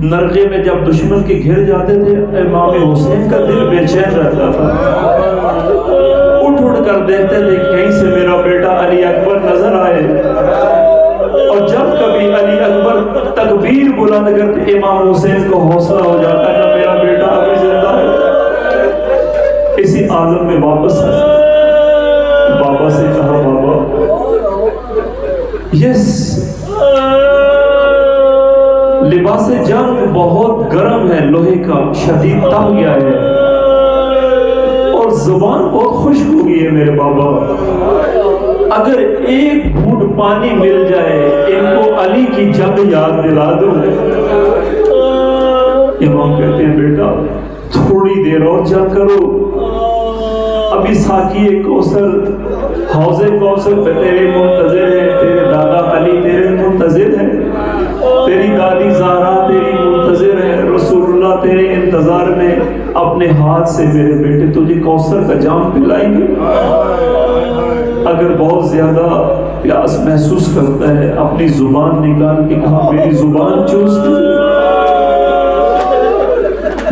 نرغے میں جب دشمن کے گھر جاتے تھے، امام حسین کا دل بے چین رہتا تھا، اٹھ اٹھ کر دیکھتے تھے کہیں سے میرا بیٹا علی اکبر نظر آئے، اور جب کبھی علی اکبر تکبیر بلند کرتے امام حسین کو حوصلہ ہو جاتا کہ میرا بیٹا ابھی زندہ ہے۔ اسی عالم میں واپس آئے، بابا سے کہا بابا لباس جنگ بہت گرم ہے، لوہے کا شدید تپ گیا ہے، اور زبان بہت خشک ہو گئی ہے میرے بابا، اگر ایک گھونٹ پانی مل جائے ان کو علی کی جنگ یاد دلا دو۔ امام کہتے ہیں بیٹا تھوڑی دیر اور جنگ کرو، ابھی ساقی کوثر حوض کوثر پہ تیرے منتظر ہے، تیرے دادا علی تیرے منتظر ہے، تیری دادی زہرا تیری منتظر ہے، رسول اللہ تیرے انتظار میں اپنے ہاتھ سے میرے بیٹے تجھے کوثر کا جام پلائیں گے۔ اگر بہت زیادہ پیاس محسوس کرتا ہے اپنی زبان نکال کے کہا میری زبان چوس کر،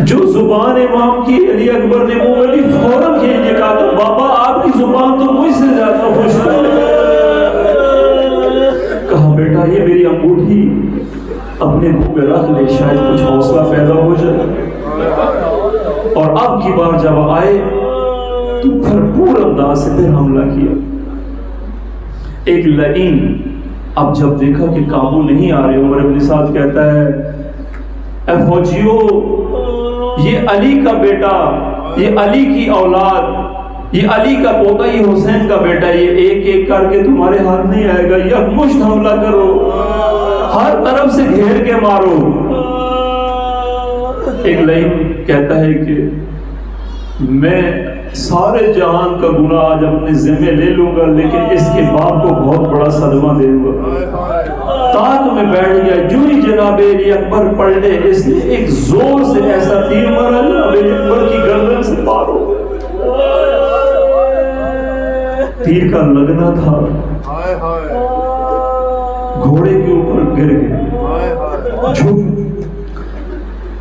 جو زبان امام کی علی اکبر نے منہ والی فوراً کھینچ کے کہا تھا بابا آپ کی زبان تو مجھ سے زیادہ خوش ہے۔ کہا بیٹا یہ میری انگوٹھی اپنے منہ میں رکھ لے، شاید کچھ حوصلہ پیدا ہو جائے، اور اب کی بار جب آئے تو بھرپور انداز سے پھر حملہ کیا۔ ایک لعین اب جب دیکھا کہ قابو نہیں آ رہے، عمر بن سعد کہتا ہے اے فوجیو یہ علی کا بیٹا، یہ علی کی اولاد، یہ علی کا پوتا، یہ حسین کا بیٹا، یہ ایک ایک کر کے تمہارے ہاتھ نہیں آئے گا، یکمشت حملہ کرو، ہر طرف سے گھیر کے مارو۔ ایک لعین کہتا ہے کہ میں سارے جہان کا گناہ آج اپنے ذمہ لے لوں گا، لیکن اس کے باپ کو بہت بڑا صدمہ دے گا۔ تاک میں بیٹھ گیا، جو ہی جناب علی اکبر پلٹے، اس نے ایک زور سے ایسا تیر مارا جناب علی اکبر کی گردن سے پار ہو گیا۔ تیر کا لگنا تھا، گھوڑے کے اوپر گر گئے، جھک۔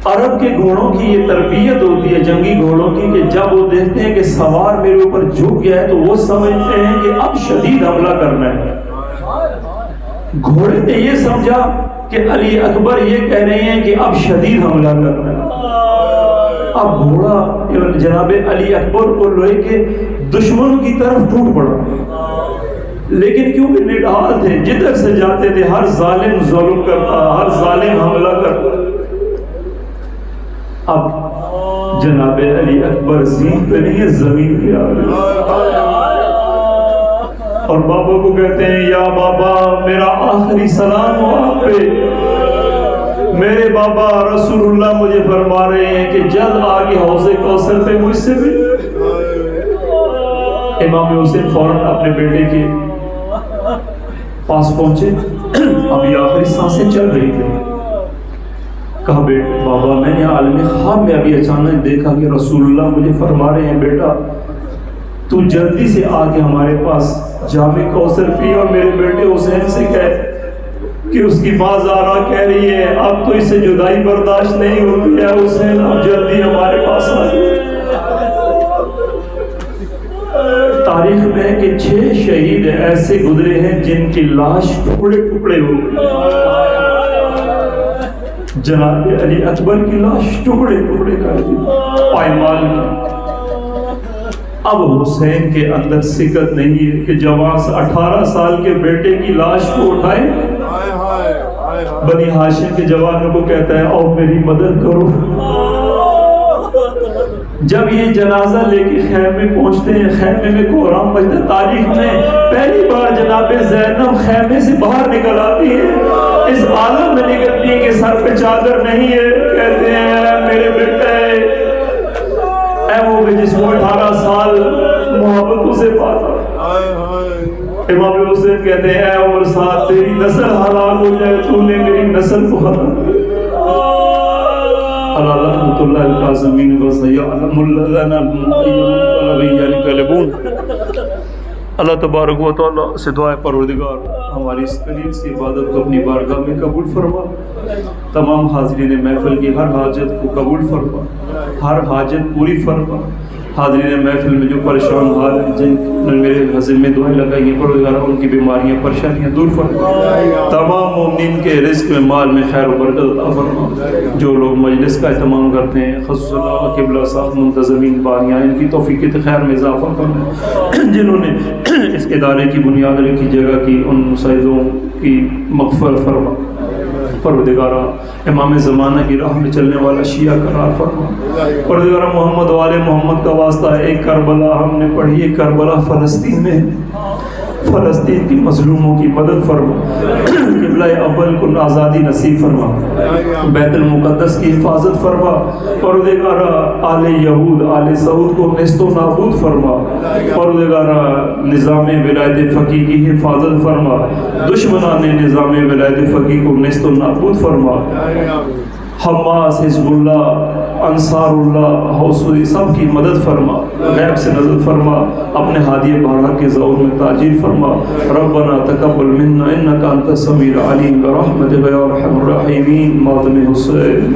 عرب کے گھوڑوں کی یہ تربیت ہوتی ہے، جنگی گھوڑوں کی، کہ جب وہ دیکھتے ہیں کہ سوار میرے اوپر جھک گیا ہے تو وہ سمجھتے ہیں کہ اب شدید حملہ کرنا ہے۔ گھوڑے نے یہ سمجھا کہ علی اکبر یہ کہہ رہے ہیں کہ اب شدید حملہ کرنا ہے۔ اب گھوڑا جناب علی اکبر کو لے کے دشمنوں کی طرف ٹوٹ پڑا، لیکن کیونکہ نڈھال تھے، جدھر سے جاتے تھے ہر ظالم ظلم کرتا، ہر ظالم حملہ کرتا۔ اب جناب علی اکبر زین پہ نہیں ہے، زمین پہ آ گئے، اور بابا کو کہتے ہیں یا بابا میرا آخری سلام ہو آپ پہ، میرے بابا رسول اللہ مجھے فرما رہے ہیں کہ جلد آگے حوض کوثر پہ مجھ سے بھی۔ امام حسین فوراً اپنے بیٹے کے پاس پہنچے، ابھی آخری سانسیں چل رہی تھی۔ کہا بیٹا بابا میں نے عالم خواب میں ابھی اچانک دیکھا کہ رسول اللہ مجھے فرما رہے ہیں بیٹا تو جلدی سے آ کے ہمارے پاس جام کوثر پی، اور میرے بیٹے حسین سے کہہ کہ اس کی ماں زہرا کہہ رہی ہے اب تو اسے جدائی برداشت نہیں ہوتی ہے، حسین اب جلدی ہمارے پاس آ جائے۔ تاریخ میں ہے کہ 6 شہید ایسے گزرے ہیں جن کی لاش ٹکڑے ٹکڑے ہو گئی، جناب علی اکبر کی لاش ٹکڑے ٹکڑے کر دی پائمال کی۔ اب حسین کے اندر سکت نہیں ہے کہ جوان 18 سال کے بیٹے کی لاش کو اٹھائے بنی ہاشم کے جوانوں کو کہتا ہے آؤ میری مدد کرو. جب یہ جنازہ لے کے خیمے پہنچتے ہیں، خیمے میں کوہرام بجتا ہے. تاریخ میں پہلی بار جناب زینب خیمے سے باہر نکل آتی ہے، اس عالم میں نکلتی ہے کہ سر پہ چادر نہیں ہے. کہتے ہیں اے میرے بیٹے، اے وہ جس کو 18 سال محبتوں سے پاتا. امام حسین کہتے ہیں اے عمر صاحب تیری نسل ہلاک ہو جائے، تو نے میری نسل کو ختم کیا. اللہ رحمت اللہ القاسمین وسیعلم الذین یغلبون. اللہ تبارک و تعالیٰ سے دعا ہے پروردگار ہماری اس قلیل سی عبادت کو اپنی بارگاہ میں قبول فرما. تمام حاضرین محفل کی ہر حاجت کو قبول فرما، ہر حاجت پوری فرما. حاضرین محفل میں جو پریشان حال ہیں، جن نے میرے حضر میں دعائیں لگائی ہیں، پروردگار ان کی بیماریاں پریشانیاں دور فرما. تمام مومنین کے رزق میں مال میں خیر و برکت عطا فرما. جو لوگ مجلس کا اہتمام کرتے ہیں، خصوص اللہ قبلہ صاحب منتظمین باریاں، ان کی توفیق خیر میں اضافہ فرما. جنہوں نے اس ادارے کی بنیاد رکھی، جگہ کی، ان مسائلوں کی مغفرت فرما. پروردگارہ امام زمانہ کی راہ میں چلنے والا شیعہ قرار فرما. پروردگارہ محمد و آل محمد کا واسطہ ہے. ایک کربلا ہم نے پڑھی ہے، کربلا فلسطین میں، فلسطین کی مظلوموں کی مدد فرما. قبلہ اول کو آزادی نصیب فرما. بیت المقدس کی حفاظت فرما. پروردگارہ آل یہود آل سعود کو نیست و نابود فرما. پروردگارہ نظام ولایت فقیہ کی حفاظت فرما. دشمنان نظام ولایت فقیہ کو نیست و نابود فرما. حماس، حزب اللہ، انصار اللہ، حوثی سب کی مدد فرما. غیب سے نظر فرما. اپنے ہادی بارہ کے ظہور میں تاجیل فرما. ربنا تقبل منا انک انت السمیع العلیم برحمتک یا ارحم الراحمین. ماتم حسین.